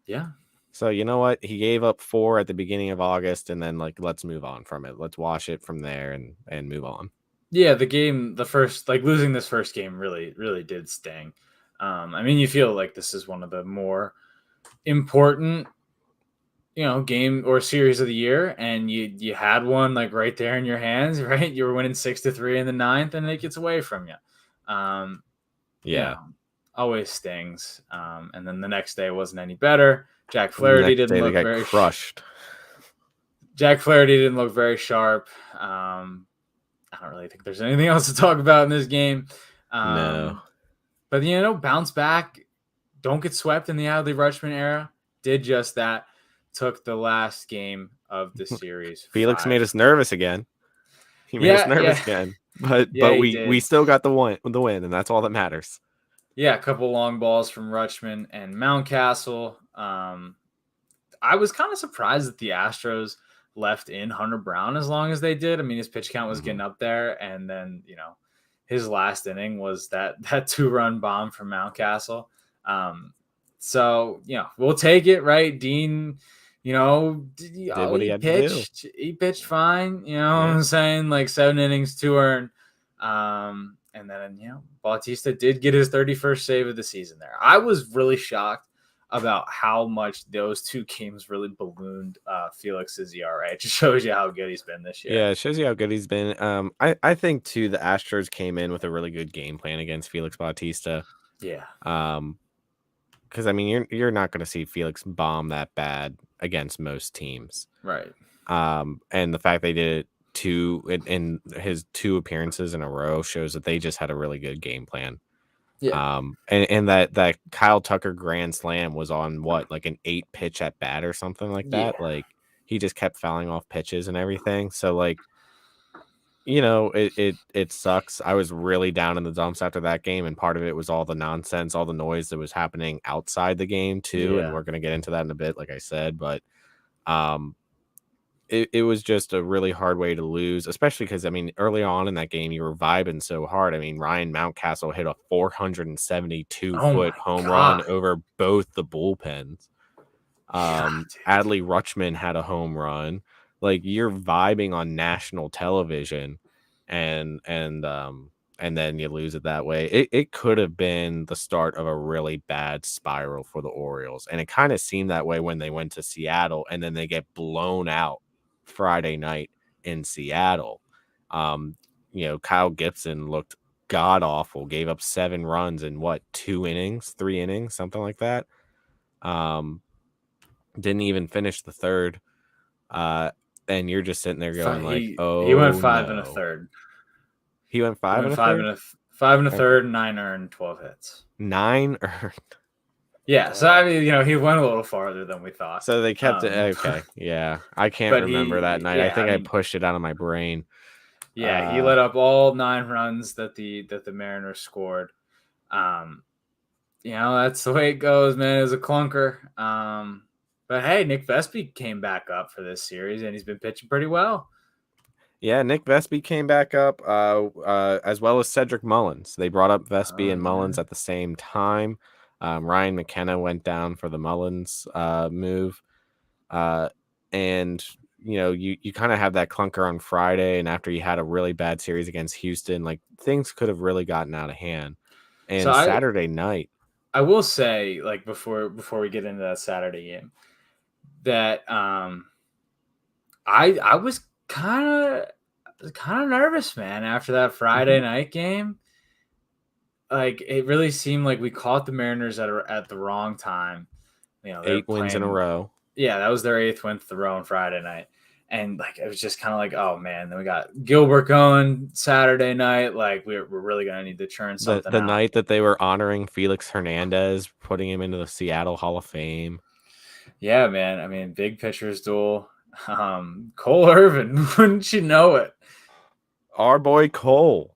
Yeah. So you know what? He gave up 4 at the beginning of August, and then let's move on from it. Let's wash it from there and move on. Yeah, losing this first game really, really did sting. I mean, you feel like this is one of the more important, game or series of the year, and you had one like right there in your hands, right? You were winning 6-3 in the 9th, and it gets away from you. Always stings. And then the next day wasn't any better. Jack Flaherty didn't look very crushed. Jack Flaherty didn't look very sharp. I don't really think there's anything else to talk about in this game. No. But, bounce back. Don't get swept in the Adley Rutschman era. Did just that. Took the last game of the series. Felix made us nervous again. He made us nervous again. But we still got the win, and that's all that matters. Yeah, a couple long balls from Rutschman and Mountcastle. I was kind of surprised that the Astros left in Hunter Brown as long as they did. I mean, his pitch count was getting up there, and then his last inning was that 2-run bomb from Mountcastle. So we'll take it, right? Dean Did what he had to do. He pitched fine. You know what Yeah. I'm saying? Like 7 innings, 2 earned. And then Bautista did get his 31st save of the season there. I was really shocked about how much those two games really ballooned Felix's ERA. It just shows you how good he's been this year. Yeah, it shows you how good he's been. I think too the Astros came in with a really good game plan against Felix Bautista. Yeah. Because I mean you're not going to see Felix bomb that bad against most teams. Right. And the fact they did it in his 2 appearances in a row shows that they just had a really good game plan. Yeah. And that Kyle Tucker grand slam was on what, like an 8 pitch at bat or something like that. Yeah. Like he just kept fouling off pitches and everything. So like, it sucks. I was really down in the dumps after that game, and part of it was all the nonsense, all the noise that was happening outside the game too. And Yeah. we're gonna get into that in a bit, like I said, but it was just a really hard way to lose, especially because I mean, early on in that game, you were vibing so hard. I mean, Ryan Mountcastle hit a 472-foot home run over both the bullpens. Adley Rutschman had a home run. Like, you're vibing on national television, and then you lose it that way. It could have been the start of a really bad spiral for the Orioles, and it kind of seemed that way when they went to Seattle, and then they get blown out Friday night in Seattle. Kyle Gibson looked god awful, gave up 7 runs in 3 innings, something like that. Didn't even finish the third. And you're just sitting there going he went 5 and a third. He went 5 and a third? 5 and a third, 9 earned, 12 hits. 9 earned. Yeah, so I mean, he went a little farther than we thought. So they kept it. Okay, yeah, I can't remember that night. Yeah, I think I pushed it out of my brain. Yeah, he let up all 9 runs that the Mariners scored. That's the way it goes, man. It was a clunker. But hey, Nick Vespi came back up for this series, and he's been pitching pretty well. Yeah, Nick Vespi came back up, as well as Cedric Mullins. They brought up Vespi and Mullins at the same time. Ryan McKenna went down for the Mullins move. And, you kind of have that clunker on Friday, and after you had a really bad series against Houston, like, things could have really gotten out of hand. And Saturday night, I will say, like, before we get into that Saturday game, that I was kind of nervous, man, after that Friday night game. Like, it really seemed like we caught the Mariners at the wrong time. 8 wins in a row. Yeah, that was their 8th win in a row on Friday night. And, like, it was just kind of like, oh, man, then we got Gilbert going Saturday night. Like, we're really going to need to churn something the out. night that they were honoring Felix Hernandez, putting him into the Seattle Hall of Fame. Yeah, man. I mean, big pitchers duel. Cole Irvin, wouldn't you know it? Our boy Cole.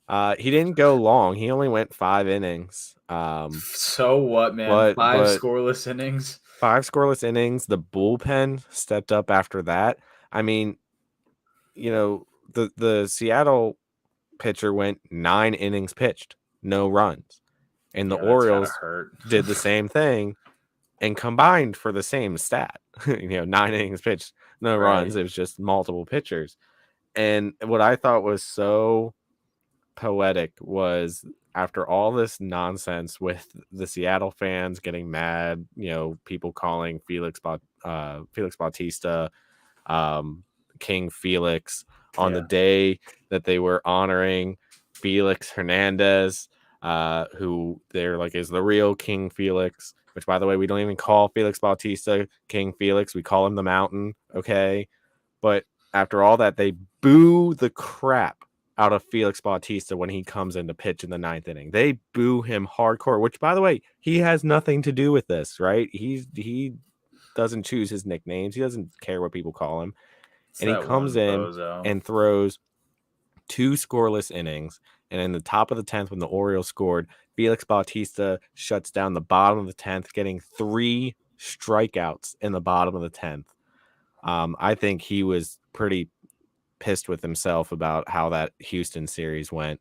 He didn't go long. He only went 5 innings. So what, man? 5 scoreless innings. 5 scoreless innings. The bullpen stepped up after that. I mean, the Seattle pitcher went 9 innings pitched, no runs. And the Orioles did the same thing and combined for the same stat. 9 innings pitched, no runs. It was just multiple pitchers. And what I thought was so poetic was, after all this nonsense with the Seattle fans getting mad, people calling Felix Bautista King Felix on the day that they were honoring Felix Hernandez, who they're like is the real King Felix, which, by the way, we don't even call Felix Bautista King Felix. We call him the Mountain, okay? But after all that, they boo the crap out of Felix Bautista when he comes in to pitch in the 9th inning. They boo him hardcore, which, by the way, he has nothing to do with this, right? He doesn't choose his nicknames. He doesn't care what people call him. And he comes in and throws 2 scoreless innings. And in the top of the 10th, when the Orioles scored, Felix Bautista shuts down the bottom of the 10th, getting 3 strikeouts in the bottom of the 10th. I think he was pretty pissed with himself about how that Houston series went,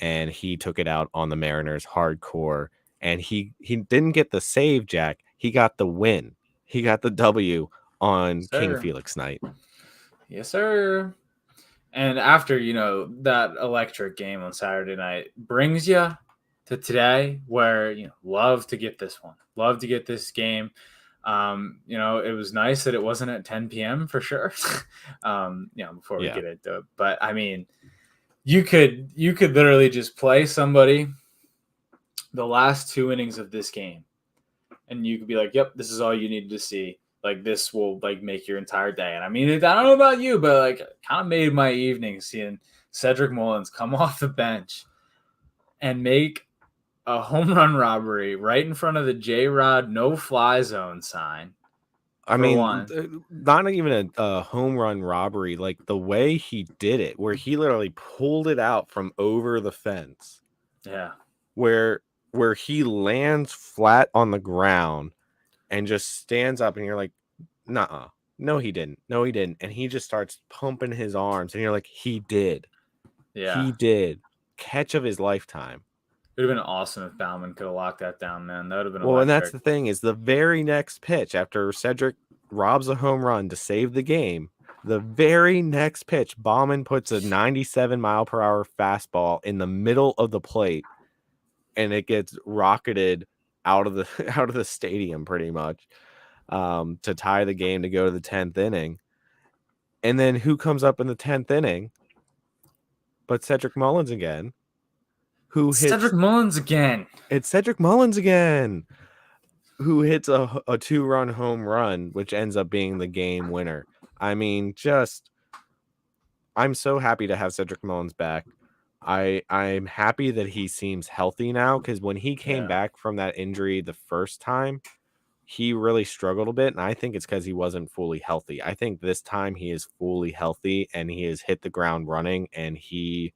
and he took it out on the Mariners hardcore. And he didn't get the save, Jack. He got the win. he got the W on King Sir. Felix night. Yes, sir. And after, that electric game on Saturday night brings you to today where, love to get this one. Love to get this game. It was nice that it wasn't at 10 p.m. for sure. Before we get into it. But I mean, you could literally just play somebody the last 2 innings of this game, and you could be like, "Yep, this is all you need to see." Like, this will make your entire day. And I mean, I don't know about you, but kind of made my evening seeing Cedric Mullins come off the bench and make a home run robbery right in front of the J-Rod no fly zone sign. I mean, not even a home run robbery. Like the way he did it, where he literally pulled it out from over the fence. Yeah. Where he lands flat on the ground and just stands up, and you're like, "Nuh-uh. No, he didn't. No, he didn't." And he just starts pumping his arms, and you're like, "He did. Yeah. He did. Catch of his lifetime." It would have been awesome if Bauman could have locked that down, man. That would have been Well, electric. and that's the thing, is the very next pitch after Cedric robs a home run to save the game, the very next pitch, Bauman puts a 97-mile-per-hour fastball in the middle of the plate, and it gets rocketed out of the stadium pretty much, to tie the game to go to the 10th inning. And then who comes up in the 10th inning but Cedric Mullins again? Cedric Mullins again. It's Cedric Mullins again, who hits a 2-run home run, which ends up being the game winner. I mean, I'm so happy to have Cedric Mullins back. I'm happy that he seems healthy now, because when he came back from that injury the first time, he really struggled a bit, and I think it's because he wasn't fully healthy. I think this time he is fully healthy, and he has hit the ground running, and he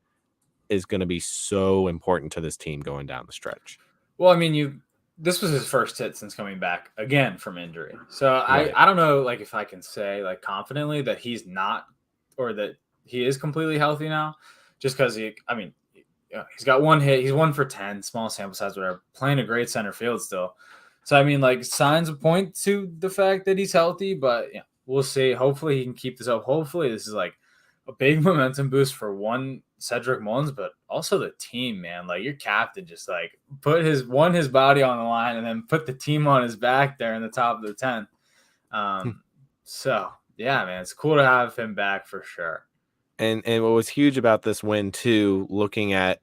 is going to be so important to this team going down the stretch. Well, I mean, this was his first hit since coming back again from injury. So Right. I don't know, if I can say confidently that he's not, or that he is completely healthy now, just because he's got one hit. He's 1 for 10, small sample size, whatever, playing a great center field still. So, I mean, signs point to the fact that he's healthy, but we'll see. Hopefully he can keep this up. Hopefully this is a big momentum boost for Cedric Mullins, but also the team, man. Your captain just put his body on the line and then put the team on his back there in the top of the 10th. So yeah, man, it's cool to have him back for sure. And what was huge about this win too, looking at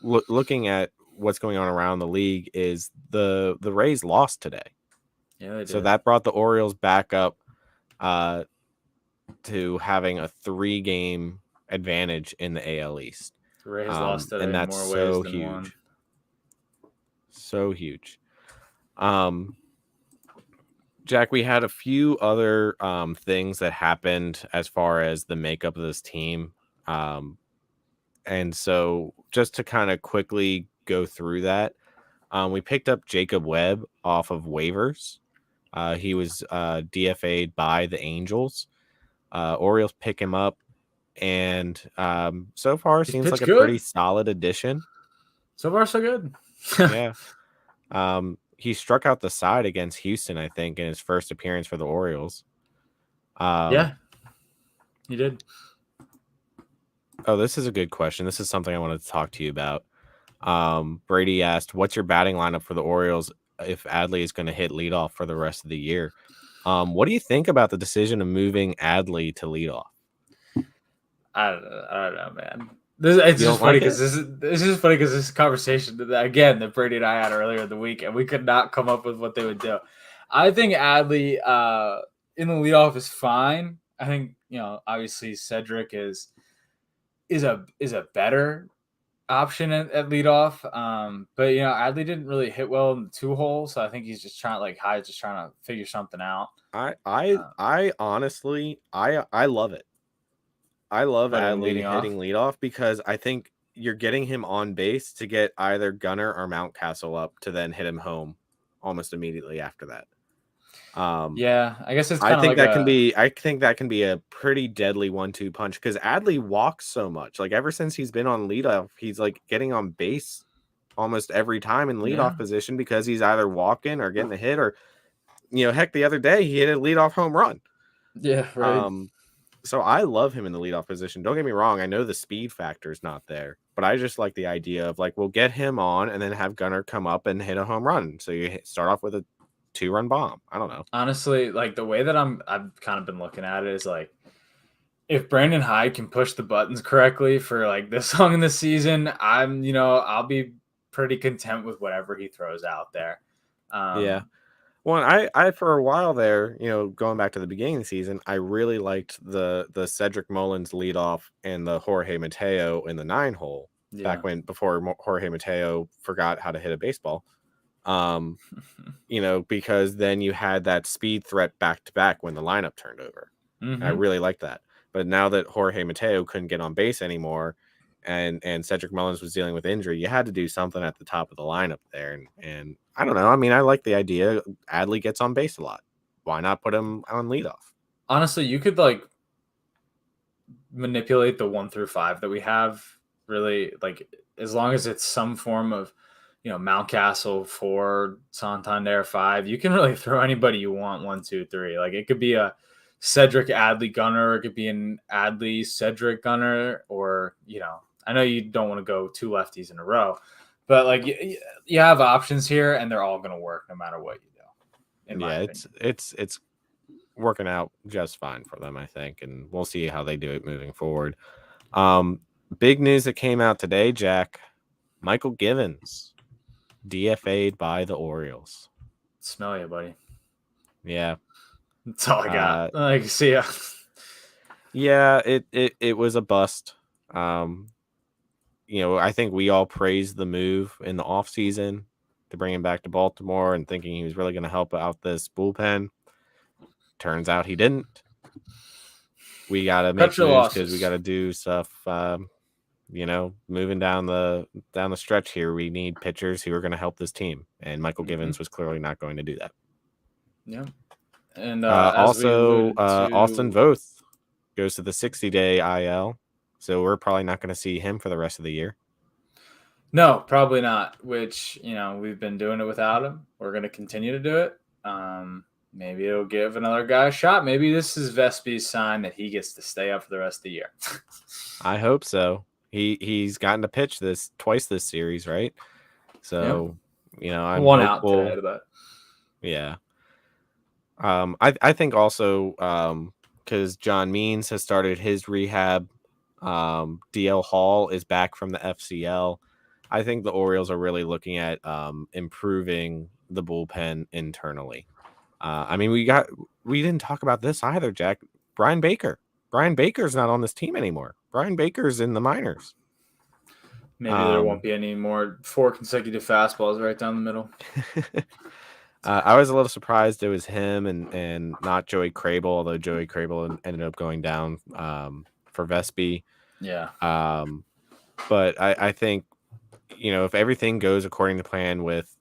what's going on around the league, is the Rays lost today. Yeah, they did. So that brought the Orioles back up to having a 3-game advantage in the AL East. The Rays lost today, and that's in more so ways than huge. one. So huge. Jack, we had a few other things that happened as far as the makeup of this team. And so just to kind of quickly go through that, we picked up Jacob Webb off of waivers. He was DFA'd by the Angels. Orioles pick him up, and so far seems like a pretty solid addition. So far, so good. Yeah. He struck out the side against Houston, I think, in his first appearance for the Orioles. Yeah, he did. Oh, this is a good question. This is something I wanted to talk to you about. Brady asked, what's your batting lineup for the Orioles if Adley is going to hit leadoff for the rest of the year? What do you think about the decision of moving Adley to leadoff? I don't know, man. It's just funny because this conversation that Brady and I had earlier in the week, and we could not come up with what they would do. I think Adley in the leadoff is fine. I think obviously Cedric is a better option at leadoff. But Adley didn't really hit well in the 2-hole, so I think he's just trying to figure something out. I honestly love it. I love Adley hitting leadoff, because I think you're getting him on base to get either Gunnar or Mountcastle up to then hit him home almost immediately after that. Yeah, I guess it's I think that can be a pretty deadly 1-2 punch, because Adley walks so much. Ever since he's been on leadoff, he's getting on base almost every time in leadoff position, because he's either walking or getting a hit, or heck, the other day he hit a leadoff home run. Yeah, right. So I love him in the leadoff position. Don't get me wrong. I know the speed factor is not there, but I just like the idea of like, we'll get him on and then have Gunnar come up and hit a home run. So you start off with a 2-run bomb. I don't know. Honestly, like the way that I've kind of been looking at it is like, if Brandon Hyde can push the buttons correctly for like this long in the season, I'll be pretty content with whatever he throws out there. Yeah. Well, I for a while there, going back to the beginning of the season, I really liked the Cedric Mullins leadoff and the Jorge Mateo in the 9-hole Yeah. before Jorge Mateo forgot how to hit a baseball. Because then you had that speed threat back to back when the lineup turned over. And I really liked that. But now that Jorge Mateo couldn't get on base anymore, and Cedric Mullins was dealing with injury, you had to do something at the top of the lineup there. And I don't know. I mean, I like the idea. Adley gets on base a lot. Why not put him on leadoff? Honestly, you could like manipulate the 1 through 5 that we have. Really, like as long as it's some form of, Mountcastle 4, Santander 5, you can really throw anybody you want 1, 2, 3. Like it could be a Cedric Adley Gunner, it could be an Adley Cedric Gunner, or I know you don't want to go 2 lefties in a row, but like you have options here, and they're all going to work no matter what you do. In my opinion, it's working out just fine for them, I think, and we'll see how they do it moving forward. Big news that came out today, Jack. Michael Givens DFA'd by the Orioles. Smell you, buddy. Yeah, that's all I got. Like, see ya. Yeah, it was a bust. I think we all praised the move in the offseason to bring him back to Baltimore and thinking he was really going to help out this bullpen. Turns out he didn't. We got to make moves because we got to do stuff. Moving down the stretch here, we need pitchers who are going to help this team, and Michael Givens was clearly not going to do that. Yeah, and also, Austin Voth goes to the 60-day IL, so we're probably not going to see him for the rest of the year. No, probably not. Which we've been doing it without him. We're going to continue to do it. Maybe it'll give another guy a shot. Maybe this is Vespi's sign that he gets to stay up for the rest of the year. I hope so. He's gotten to pitch twice this series, right? So, I'm one hopeful. out today, but yeah. I think also because John Means has started his rehab. DL Hall is back from the FCL. I think the Orioles are really looking at improving the bullpen internally. We didn't talk about this either, Jack. Brian Baker's not on this team anymore. Brian Baker's in the minors. Maybe there won't be any more 4 consecutive fastballs right down the middle. I was a little surprised it was him and not Joey Crable, although Joey Crable ended up going down for Vespi. Yeah. But I think, if everything goes according to plan with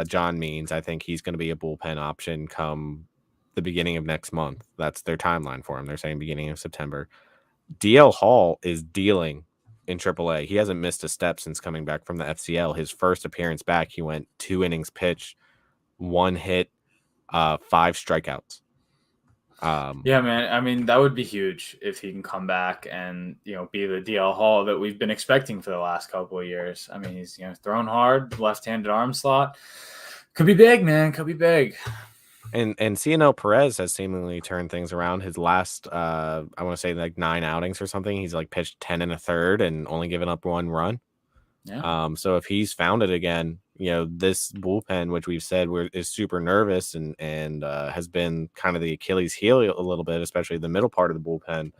John Means, I think he's going to be a bullpen option come the beginning of next month. That's their timeline for him. They're saying beginning of September. DL Hall is dealing in AAA. He hasn't missed a step since coming back from the FCL. His first appearance back, he went 2 innings pitched, 1 hit, 5 strikeouts. Yeah, man. That would be huge if he can come back and be the DL Hall that we've been expecting for the last couple of years. He's throwing hard, left-handed arm slot. Could be big, man. Could be big. And Cionel Perez has seemingly turned things around. His last, I want to say like 9 outings or something. He's like pitched 10 1/3 and only given up 1 run. Yeah. So if he's found it again, this bullpen, which we've said is super nervous and has been kind of the Achilles heel a little bit, especially the middle part of the bullpen.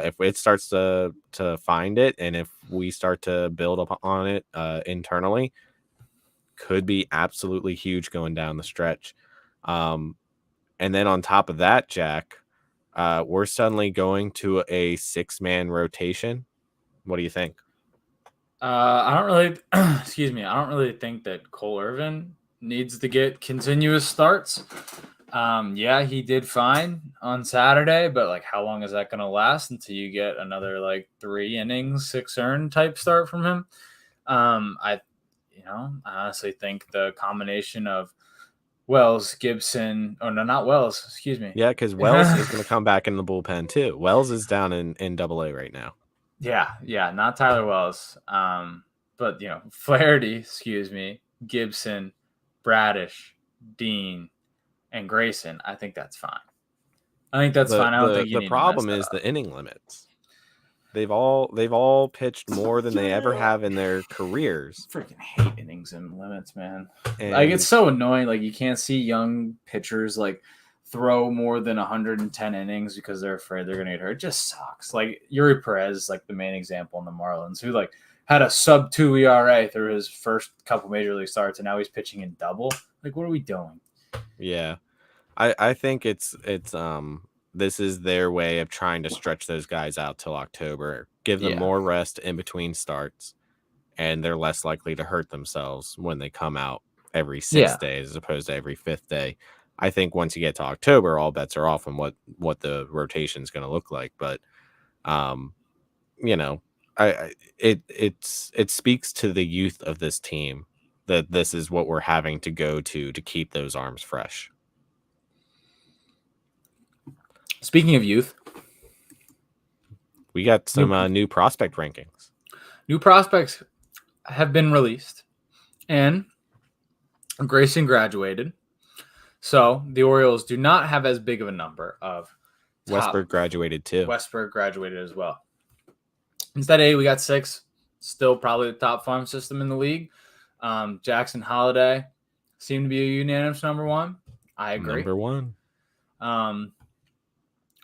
If it starts to find it, and if we start to build up on it internally, could be absolutely huge going down the stretch. And then on top of that, Jack, we're suddenly going to a 6-man rotation. What do you think? I don't really, I don't really think that Cole Irvin needs to get continuous starts. Yeah, he did fine on Saturday, but like, how long is that going to last until you get another like 3 innings, 6 earned type start from him? I honestly think the combination of Wells, Gibson. Oh no, not Wells. Excuse me. Yeah, because Wells is going to come back in the bullpen too. Wells is down in Double A right now. Yeah, not Tyler Wells. But Flaherty, excuse me, Gibson, Bradish, Dean, and Grayson. I think that's fine. I think that's The fine. I don't the think you the need to mess problem that is up. the inning limits. They've all pitched more than they ever have in their careers. Freaking hate innings and limits, man. Like it's And so annoying. Like you can't see young pitchers like throw more than 110 innings because they're afraid they're gonna get hurt. It just sucks. Like Yuri Perez, like the main example in the Marlins, who like had a sub-2 ERA through his first couple major league starts, and now he's pitching in double. Like, what are we doing? yeah, I think it's this is their way of trying to stretch those guys out till October, give them Yeah. more rest in between starts, and they're less likely to hurt themselves when they come out every 6 days as opposed to every 5th day. I think once you get to October, all bets are off on what the rotation is going to look like. But, you know, it speaks to the youth of this team that this is what we're having to go to keep those arms fresh. Speaking of youth, We got some new prospect rankings. new prospects have been released, and Grayson graduated. So the Orioles do not have as big of a number of Westberg graduated too. Westberg graduated as well. Instead of 8, we got 6. Still probably the top farm system in the league. Jackson Holiday seemed to be a unanimous number 1. I agree. Number 1.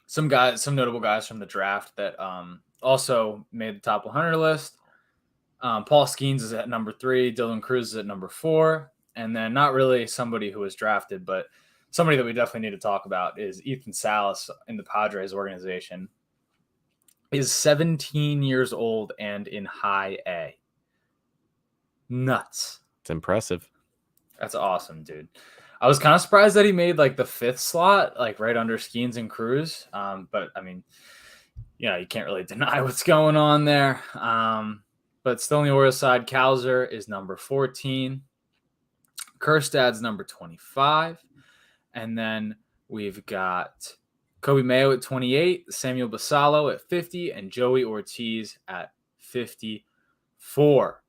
Some notable guys from the draft that also made the top 100 list. Paul Skeens is at number 3. Dylan Cruz is at number 4. And then not really somebody who was drafted, but somebody that we definitely need to talk about is Ethan Salas in the Padres organization. Is 17 years old and in high A. Nuts. It's impressive. That's awesome, dude. I was kind of surprised that he made like the 5th slot, like right under Skeens and Cruz. But I mean, you can't really deny what's going on there. But still on the Orioles side, Kowser is number 14. Kerstad's number 25. And then we've got Kobe Mayo at 28, Samuel Basallo at 50, and Joey Ortiz at 54.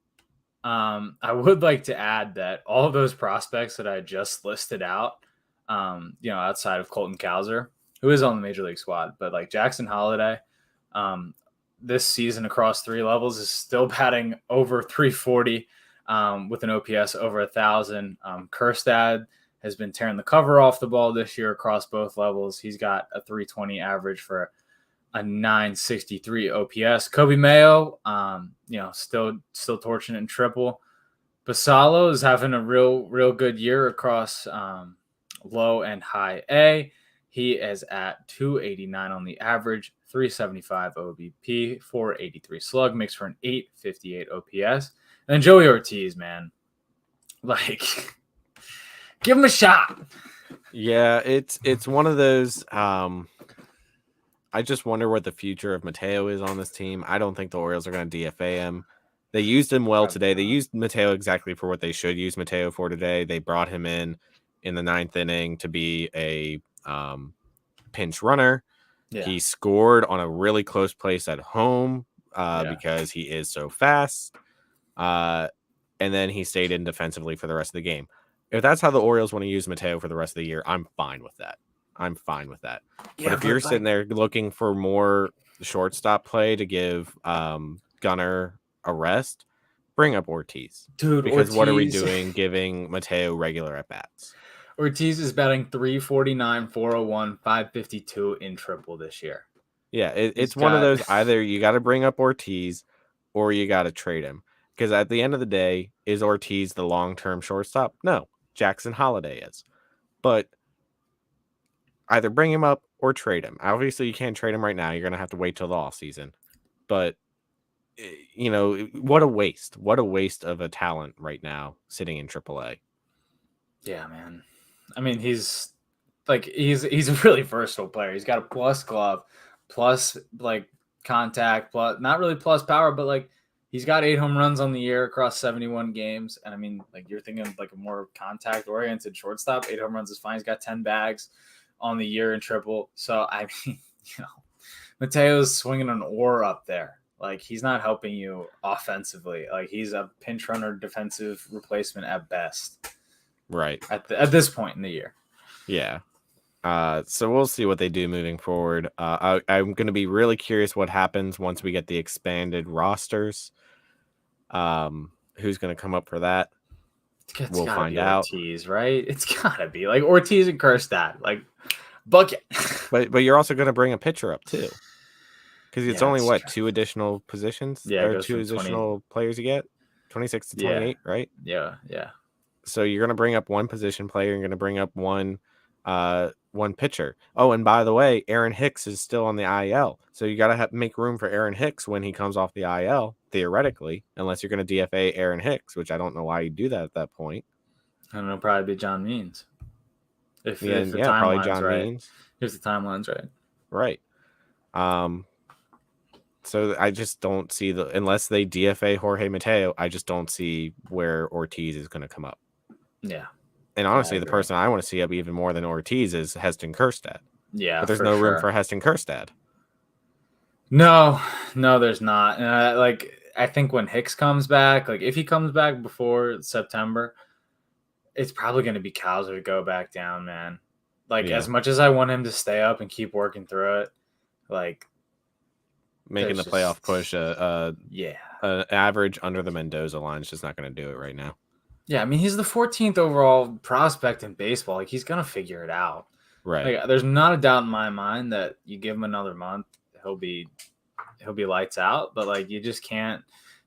I would like to add that all of those prospects that I just listed out, outside of Colton Kowser, who is on the Major League squad, but like Jackson Holiday, this season across 3 levels is still batting over 340 with an OPS over 1,000. Kerstad has been tearing the cover off the ball this year across both levels. He's got a 320 average for a 963 OPS. Kobe Mayo, still torching it in triple. Basallo is having a real good year across low and high A. He is at 289 on the average, 375 OBP, 483 slug, makes for an 858 OPS. And then Joey Ortiz, man, like, give him a shot. Yeah, it's one of those. I just wonder what the future of Mateo is on this team. I don't think the Orioles are going to DFA him. They used him well today. They used Mateo exactly for what they should use Mateo for today. They brought him in the 9th inning to be a pinch runner. Yeah. He scored on a really close place at home because he is so fast. And then he stayed in defensively for the rest of the game. If that's how the Orioles want to use Mateo for the rest of the year, I'm fine with that. Yeah, but if you're sitting there looking for more shortstop play to give Gunnar a rest, bring up Ortiz. Dude, because what are we doing giving Mateo regular at-bats? Ortiz is batting 349, 401, 552 in triple this year. Yeah, it's one of those, either you got to bring up Ortiz or you got to trade him. Because at the end of the day, is Ortiz the long-term shortstop? No, Jackson Holiday is. But either bring him up or trade him. Obviously, you can't trade him right now. You're going to have to wait till the offseason. But, what a waste. What a waste of a talent right now sitting in AAA. Yeah, man. I mean, he's a really versatile player. He's got a plus glove, plus, like, contact, plus not really plus power, but, like, He's got 8 home runs on the year across 71 games. And I mean, like you're thinking of like a more contact oriented shortstop. 8 home runs is fine. He's got 10 bags on the year in triple. So I mean, Mateo's swinging an oar up there. Like he's not helping you offensively. Like he's a pinch runner defensive replacement at best. Right. At this point in the year. Yeah. So we'll see what they do moving forward. I'm going to be really curious what happens once we get the expanded rosters. Who's going to come up for that? We'll find out. Ortiz, right? It's gotta be like Ortiz and Kerstad, like bucket. but you're also going to bring a pitcher up too, because it's only what 2 additional positions, or 2 additional players you get, 26 to 28, right? Yeah. So you're going to bring up 1 position player. You're going to bring up one pitcher. Oh, and by the way, Aaron Hicks is still on the IL, so you got to make room for Aaron Hicks when he comes off the IL, theoretically, unless you're going to DFA Aaron Hicks, which I don't know why you do that at that point. I don't know, probably be John Means. If the probably John right. Means. If the timeline's right. Right. So I just don't see unless they DFA Jorge Mateo, I just don't see where Ortiz is going to come up. Yeah. And honestly, the person I want to see up even more than Ortiz is Heston Kjerstad. Yeah, but there's no room for Heston Kjerstad. No, there's not. And I think when Hicks comes back, like if he comes back before September, it's probably going to be Cowser to go back down, man. As much as I want him to stay up and keep working through it, like making the playoff push, an average under the Mendoza line is just not going to do it right now. Yeah, I mean he's the 14th overall prospect in baseball. Like he's going to figure it out. Right. Like there's not a doubt in my mind that you give him another month, he'll be lights out. But like you just can't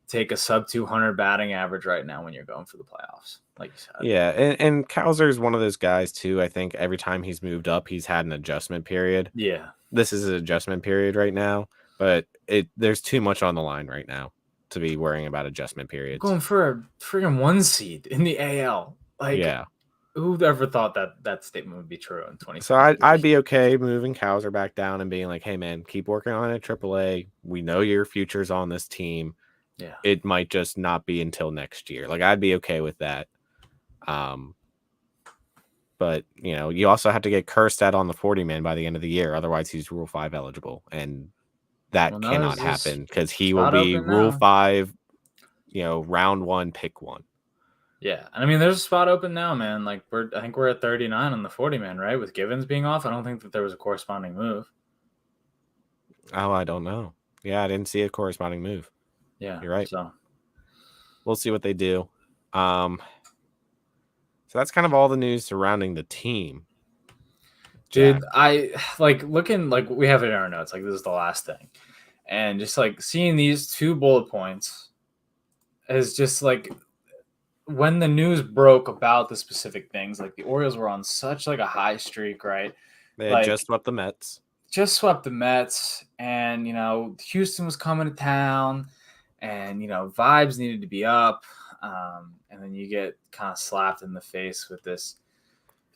take a sub 200 batting average right now when you're going for the playoffs, like you said. Yeah, and Cowser is one of those guys too. I think every time he's moved up, he's had an adjustment period. Yeah, this is an adjustment period right now, but there's too much on the line right now to be worrying about adjustment periods. Going for a freaking 1 seed in the AL, like yeah. Who'd ever thought that statement would be true in 2020? So I'd be okay moving Cowser back down and being like, hey man, keep working on it at AAA. We know your future's on this team. Yeah, it might just not be until next year. Like I'd be okay with that. But you also have to get Kjerstad on the 40-man by the end of the year. Otherwise, he's Rule 5 eligible, and that cannot happen because he will be Rule 5. Round 1, pick 1. Yeah, and I mean, there's a spot open now, man. Like I think we're at 39 on the 40-man, right? With Givens being off, I don't think that there was a corresponding move. Oh, I don't know. Yeah, I didn't see a corresponding move. Yeah, you're right. So we'll see what they do. So that's kind of all the news surrounding the team. Dude, I looking we have it in our notes. Like this is the last thing, and just seeing these 2 bullet points is just when the news broke about the specific things, like the Orioles were on such a high streak, right? They had just swept the Mets. And Houston was coming to town, and vibes needed to be up, and then you get kind of slapped in the face with this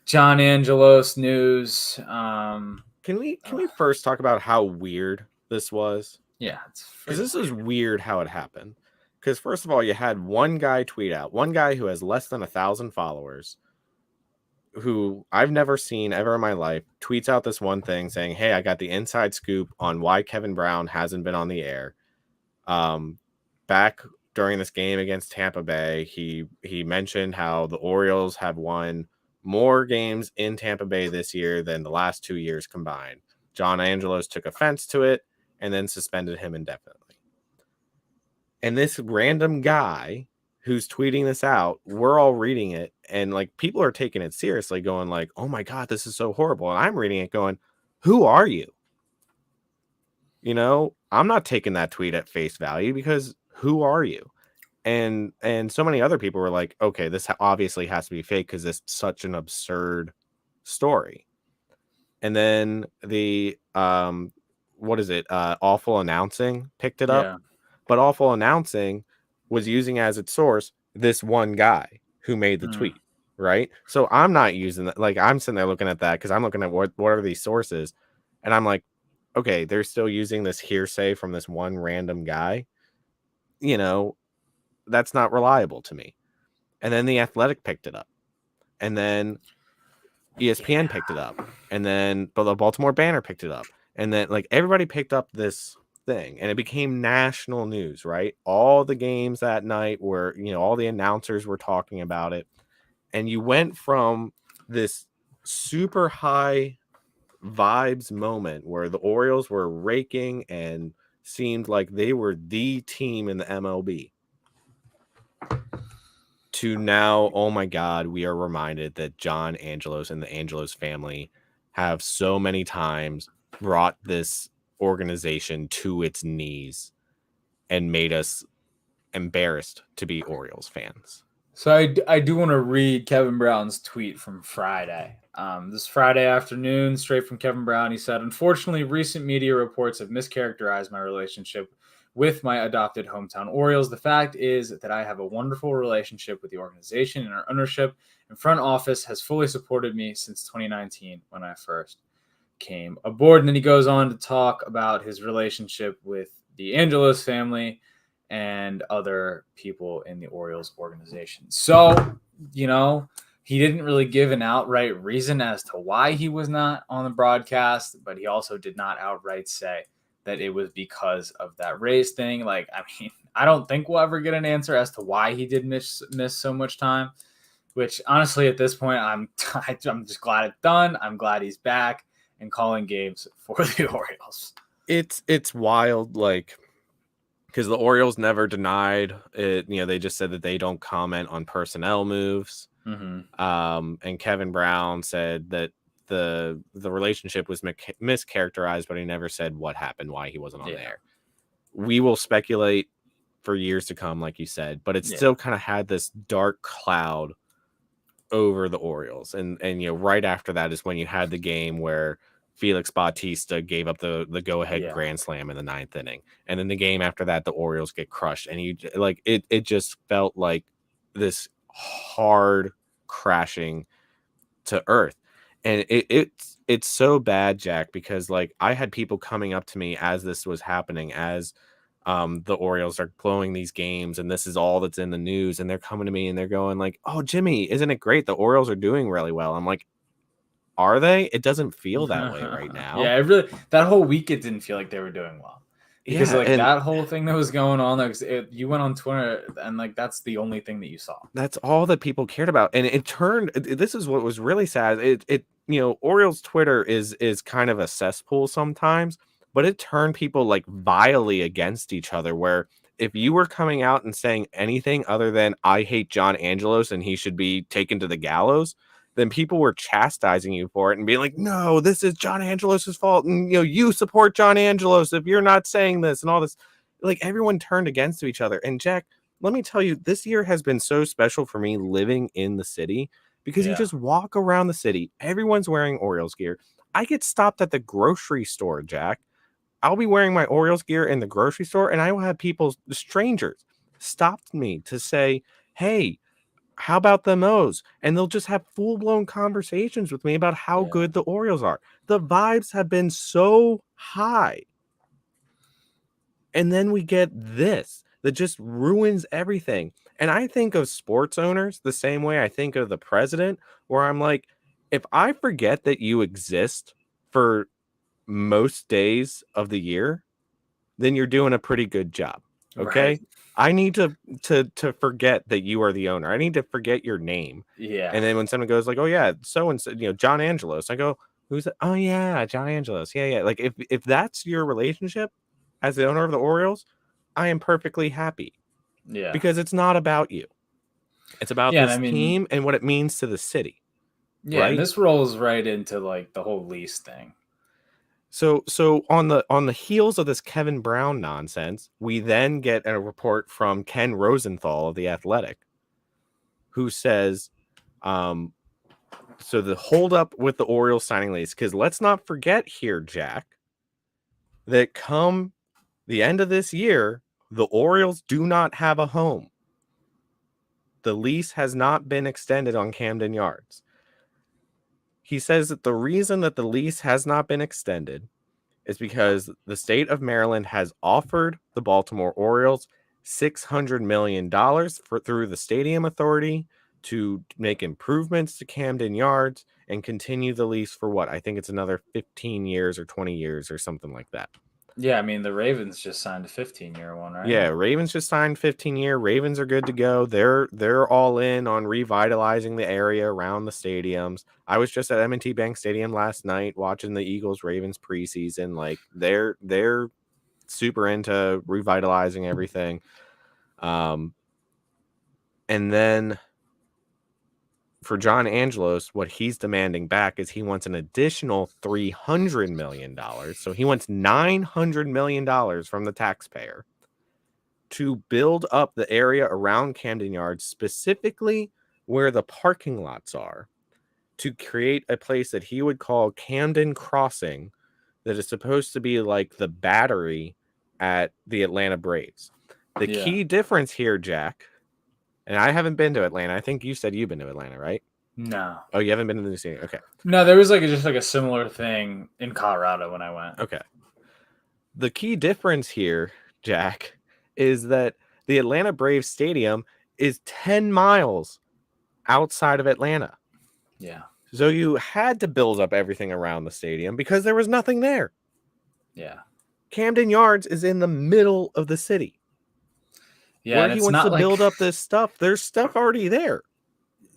John Angelos news. Can we first talk about how weird this was? Yeah, because this is weird how it happened. Because first of all, you had one guy tweet out, one guy who has less than 1,000 followers, who I've never seen ever in my life, tweets out this one thing saying, hey, I got the inside scoop on why Kevin Brown hasn't been on the air. Back during this game against Tampa Bay, he mentioned how the Orioles have won more games in Tampa Bay this year than the last 2 years combined. John Angelos took offense to it and then suspended him indefinitely. And this random guy who's tweeting this out, we're all reading it, and people are taking it seriously, going oh my God, this is so horrible. And I'm reading it going, who are you? I'm not taking that tweet at face value, because who are you? And so many other people were like, okay, this obviously has to be fake because it's such an absurd story. And then the Awful Announcing picked it up. Yeah. But Awful Announcing was using as its source this one guy who made the tweet, right? So I'm not using that. I'm sitting there looking at that because I'm looking at what are these sources, and I'm like, okay, they're still using this hearsay from this one random guy. that's not reliable to me. And then the Athletic picked it up, and then ESPN picked it up, and then the Baltimore Banner picked it up, and then like everybody picked up this thing, and it became national news, right? All the games that night were, all the announcers were talking about it, and you went from this super high vibes moment where the Orioles were raking and seemed like they were the team in the MLB to now, oh my God, we are reminded that John Angelos and the Angelos family have so many times brought this organization to its knees and made us embarrassed to be Orioles fans. So I do want to read Kevin Brown's tweet from Friday. This Friday afternoon, straight from Kevin Brown, he said, "Unfortunately, recent media reports have mischaracterized my relationship with my adopted hometown Orioles. The fact is that I have a wonderful relationship with the organization, and our ownership and front office has fully supported me since 2019 when I first came aboard." And then he goes on to talk about his relationship with the Angelos family and other people in the Orioles organization. So, he didn't really give an outright reason as to why he was not on the broadcast, but he also did not outright say that it was because of that race thing. Like, I mean, I don't think we'll ever get an answer as to why he did miss so much time, which honestly, at this point, I'm just glad it's done. I'm glad he's back and calling games for the Orioles. It's wild, like, because the Orioles never denied it. They just said that they don't comment on personnel moves. Mm-hmm. And Kevin Brown said that the relationship was mischaracterized, but he never said what happened, why he wasn't on there. We will speculate for years to come, like you said, but it still kind of had this dark cloud over the Orioles. And right after that is when you had the game where Felix Bautista gave up the go-ahead grand slam in the 9th inning. And then the game after that, the Orioles get crushed. And it just felt like this hard crashing to earth. And it's so bad, Jack, because like I had people coming up to me as this was happening, as the Orioles are blowing these games and this is all that's in the news, and they're coming to me and they're going like, "Oh, Jimmy, isn't it great? The Orioles are doing really well." I'm like, are they? It doesn't feel that way right now. Yeah, that whole week it didn't feel like they were doing well. Because that whole thing that was going on, you went on Twitter and like that's the only thing that you saw. That's all that people cared about, and it turned. This is what was really sad. Orioles Twitter is kind of a cesspool sometimes, but it turned people like vilely against each other. Where if you were coming out and saying anything other than "I hate John Angelos and he should be taken to the gallows," then people were chastising you for it and being like, "No, this is John Angelos's fault, and you support John Angelos if you're not saying this," and all this. Like everyone turned against each other. And Jack, let me tell you, this year has been so special for me living in the city, because you just walk around the city, everyone's wearing Orioles gear. I get stopped at the grocery store, Jack. I'll be wearing my Orioles gear in the grocery store, and I will have strangers, stop me to say, "Hey, how about the O's?" And they'll just have full-blown conversations with me about how good the Orioles are. The vibes have been so high. And then we get this that just ruins everything. And I think of sports owners the same way I think of the president, where I'm like, if I forget that you exist for most days of the year, then you're doing a pretty good job. Okay. Right. I need to forget that you are the owner. I need to forget your name. Yeah. And then when someone goes like, "Oh yeah, so and so, John Angelos," I go, "Who's that?" "Oh yeah, John Angelos." Yeah. Like if that's your relationship as the owner of the Orioles, I am perfectly happy. Yeah. Because it's not about you. It's about this team and what it means to the city. Yeah, right? and this rolls right into like the whole lease thing. So on the heels of this Kevin Brown nonsense, we then get a report from Ken Rosenthal of The Athletic, who says, so the holdup with the Orioles signing lease, because let's not forget here, Jack, that come the end of this year, the Orioles do not have a home. The lease has not been extended on Camden Yards. He says that the reason that the lease has not been extended is because the state of Maryland has offered the Baltimore Orioles $600 million through the Stadium Authority to make improvements to Camden Yards and continue the lease for what? I think it's another 15 years or 20 years or something like that. Yeah, I mean the Ravens just signed a 15-year one, right? Yeah, Ravens just signed 15-year. Ravens are good to go. They're all in on revitalizing the area around the stadiums. I was just at M&T Bank Stadium last night watching the Eagles Ravens preseason. Like they're super into revitalizing everything. And then for John Angelos, what he's demanding back is he wants an additional $300 million. So he wants $900 million from the taxpayer to build up the area around Camden Yards, specifically where the parking lots are, to create a place that he would call Camden Crossing, that is supposed to be like the Battery at the Atlanta Braves. The key difference here, Jack, and I haven't been to Atlanta. I think you said you've been to Atlanta, right? No. Oh, you haven't been to the new stadium? Okay. No, there was just a similar thing in Colorado when I went. Okay. The key difference here, Jack, is that the Atlanta Braves Stadium is 10 miles outside of Atlanta. Yeah. So you had to build up everything around the stadium because there was nothing there. Yeah. Camden Yards is in the middle of the city. Yeah, where he wants to build up this stuff. There's stuff already there.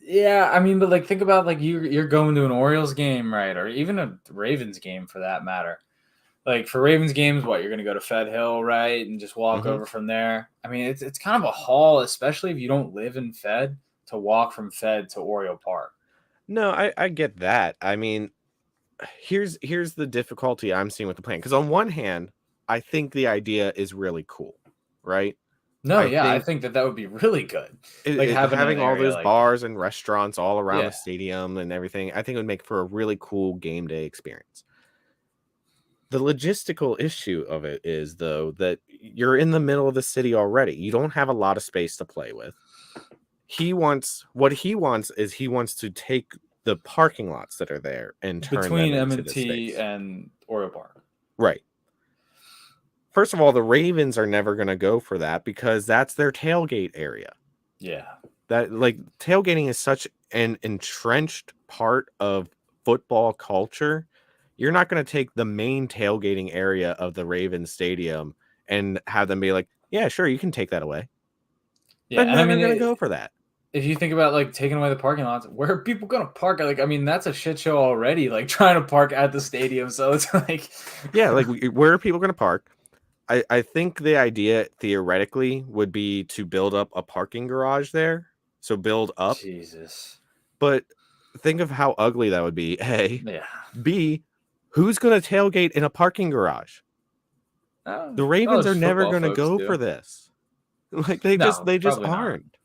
Yeah, I mean, but think about you're going to an Orioles game, right? Or even a Ravens game for that matter. Like for Ravens games, what you're going to go to Fed Hill, right, and just walk over from there. I mean, it's kind of a haul, especially if you don't live in Fed, to walk from Fed to Oriole Park. No, I get that. I mean, here's the difficulty I'm seeing with the plan. Because on one hand, I think the idea is really cool, right? No, I think that would be really good. Having all those bars and restaurants all around the Yeah. stadium and everything, I think it would make for a really cool game day experience. The logistical issue of it is, though, that you're in the middle of the city already. You don't have a lot of space to play with. What he wants is he wants to take the parking lots that are there and turn between them into M&T the space. and Oriole Park. Right. First of all, the Ravens are never going to go for that because that's their tailgate area. Yeah. That tailgating is such an entrenched part of football culture. You're not going to take the main tailgating area of the Ravens stadium and have them be like, yeah, sure, you can take that away. Yeah, They're never going to go for that. If you think about taking away the parking lots, where are people going to park? I mean, that's a shit show already. Trying to park at the stadium, so it's yeah, where are people going to park? I think the idea theoretically would be to build up a parking garage there. So build up. Jesus. But think of how ugly that would be. A. Yeah. B. Who's going to tailgate in a parking garage? The Ravens are never going to go for this. They just aren't.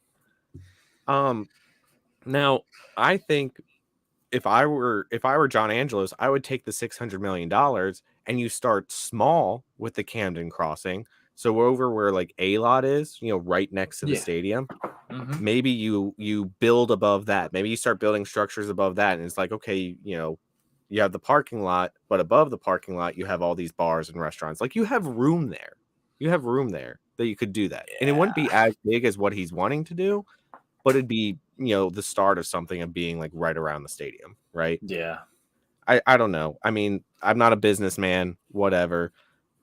Now I think if I were John Angelos, I would take the $600 million and you start small with the Camden Crossing. So over where A-Lot is, right next to the stadium, maybe you build above that. Maybe you start building structures above that. And it's okay, you have the parking lot, but above the parking lot, you have all these bars and restaurants. You have room there. You have room there that you could do that. Yeah. And it wouldn't be as big as what he's wanting to do, but it'd be, the start of something of being right around the stadium, right? Yeah. I don't know. I mean, I'm not a businessman, whatever,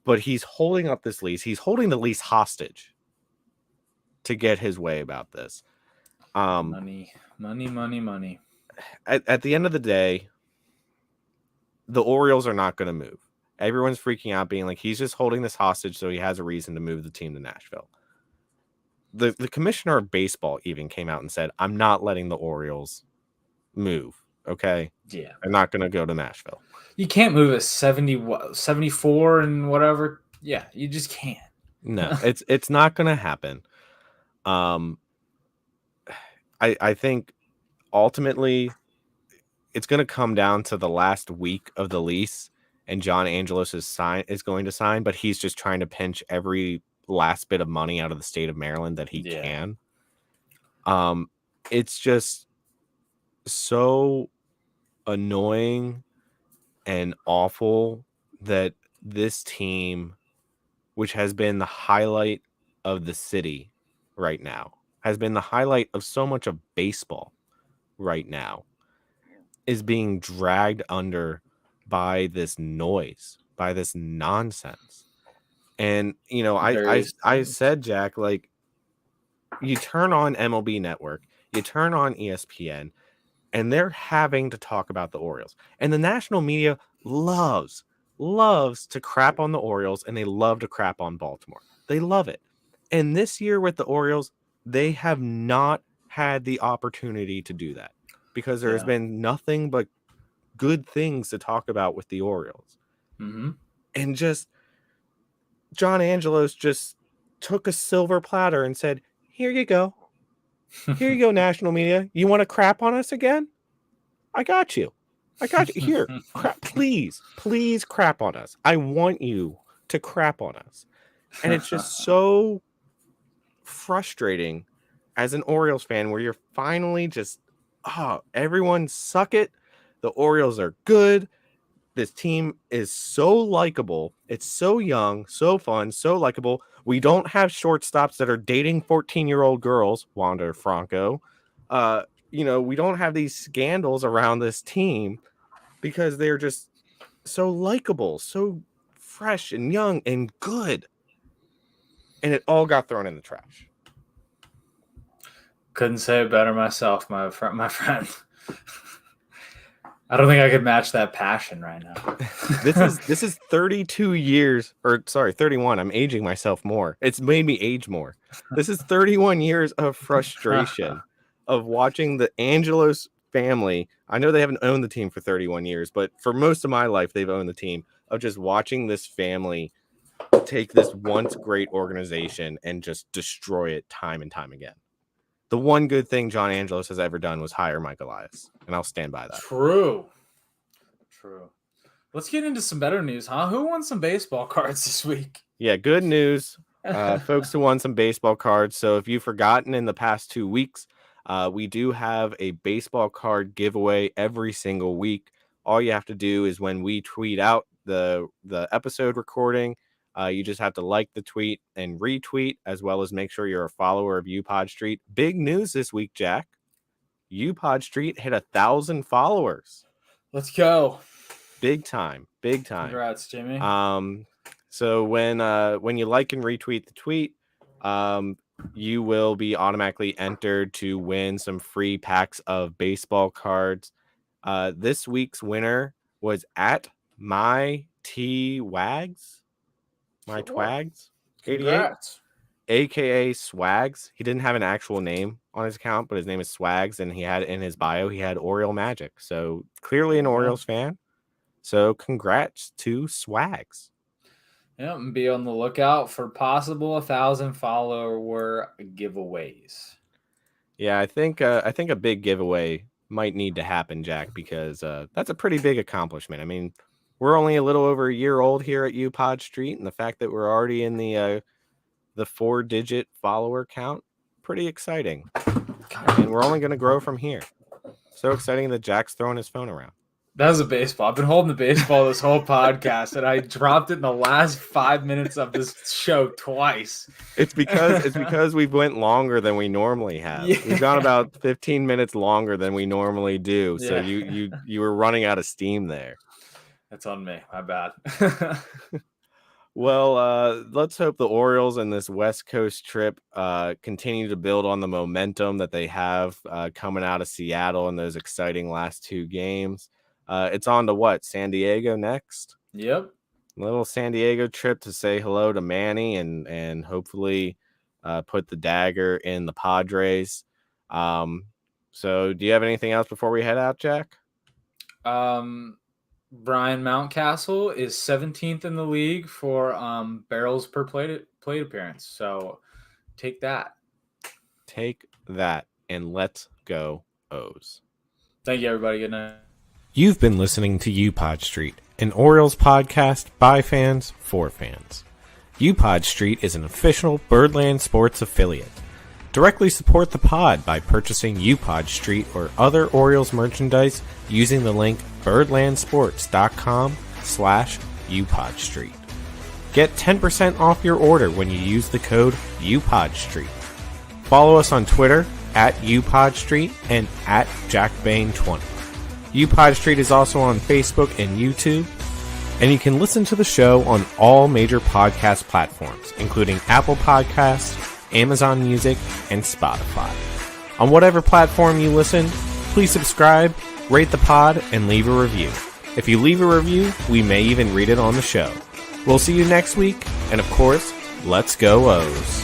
but he's holding up this lease. He's holding the lease hostage to get his way about this. Money. At the end of the day, the Orioles are not going to move. Everyone's freaking out, being he's just holding this hostage so he has a reason to move the team to Nashville. The commissioner of baseball even came out and said, I'm not letting the Orioles move. Okay. Yeah. They're not going to go to Nashville. You can't move a 74 and whatever. Yeah. You just can't. No, it's not going to happen. I think ultimately it's going to come down to the last week of the lease, and John Angelos is going to sign, but he's just trying to pinch every last bit of money out of the state of Maryland that he can. It's just so annoying and awful that this team, which has been the highlight of the city right now, has been the highlight of so much of baseball right now, is being dragged under by this noise, by this nonsense. And I Various I teams. said, Jack, like, you turn on MLB Network, you turn on ESPN, and they're having to talk about the Orioles. And the national media loves to crap on the Orioles, and they love to crap on Baltimore. They love it. And this year with the Orioles, they have not had the opportunity to do that because there has been nothing but good things to talk about with the Orioles. Mm-hmm. And just John Angelos just took a silver platter and said, "Here you go. Here you go, national media. You want to crap on us again? I got you. Here, crap, please crap on us. I want you to crap on us." And it's just so frustrating as an Orioles fan where you're finally just, everyone suck it. The Orioles are good. This team is so likable. It's so young, so fun, so likable. We don't have shortstops that are dating 14-year-old girls, Wander Franco. We don't have these scandals around this team because they're just so likable, so fresh and young and good. And it all got thrown in the trash. Couldn't say it better myself, my friend. I don't think I could match that passion right now. This is 32 years, or sorry, 31. I'm aging myself more. It's made me age more. This is 31 years of frustration of watching the Angelos family. I know they haven't owned the team for 31 years, but for most of my life, they've owned the team, of just watching this family take this once great organization and just destroy it time and time again. The one good thing John Angelos has ever done was hire Mike Elias, and I'll stand by that. True. Let's get into some better news, huh? Who won some baseball cards this week? Yeah, good news. Folks who won some baseball cards. So if you've forgotten, in the past 2 weeks, we do have a baseball card giveaway every single week. All you have to do is, when we tweet out the episode recording, you just have to like the tweet and retweet, as well as make sure you're a follower of UPod Street. Big news this week, Jack. UPod Street hit 1,000 followers. Let's go. Big time. Congrats, Jimmy. So when you like and retweet the tweet, you will be automatically entered to win some free packs of baseball cards. This week's winner was at my Twags, 88, Congrats. aka Swags. He didn't have an actual name on his account, but his name is Swags, and he had in his bio Oriole Magic. So clearly an Orioles fan. So congrats to Swags. Yeah, and be on the lookout for possible 1,000 follower giveaways. Yeah, I think a big giveaway might need to happen, Jack, because that's a pretty big accomplishment. I mean, we're only a little over a year old here at UPod Street, and the fact that we're already in the 4-digit follower count, pretty exciting. And we're only going to grow from here. So exciting that Jack's throwing his phone around. That was a baseball. I've been holding the baseball this whole podcast, and I dropped it in the last 5 minutes of this show twice. It's because we went longer than we normally have. Yeah. We've gone about 15 minutes longer than we normally do. So you were running out of steam there. That's on me. My bad. Well, let's hope the Orioles and this West Coast trip continue to build on the momentum that they have coming out of Seattle in those exciting last 2 games. It's on to San Diego next? Yep. Little San Diego trip to say hello to Manny and hopefully put the dagger in the Padres. So do you have anything else before we head out, Jack? Brian Mountcastle is 17th in the league for barrels per plate appearance. So take that. Take that, and let's go O's. Thank you, everybody. Good night. You've been listening to UPod Street, an Orioles podcast by fans for fans. UPod Street is an official Birdland Sports affiliate. Directly support the pod by purchasing UPod Street or other Orioles merchandise using the link birdlandsports.com/UPod Street. Get 10% off your order when you use the code UPodStreet. Follow us on Twitter at UPodStreet and at JackBain20. UPodStreet is also on Facebook and YouTube, and you can listen to the show on all major podcast platforms, including Apple Podcasts, Amazon Music, and Spotify. On whatever platform you listen, please subscribe, rate the pod, and leave a review. If you leave a review, we may even read it on the show. We'll see you next week, and of course, let's go O's.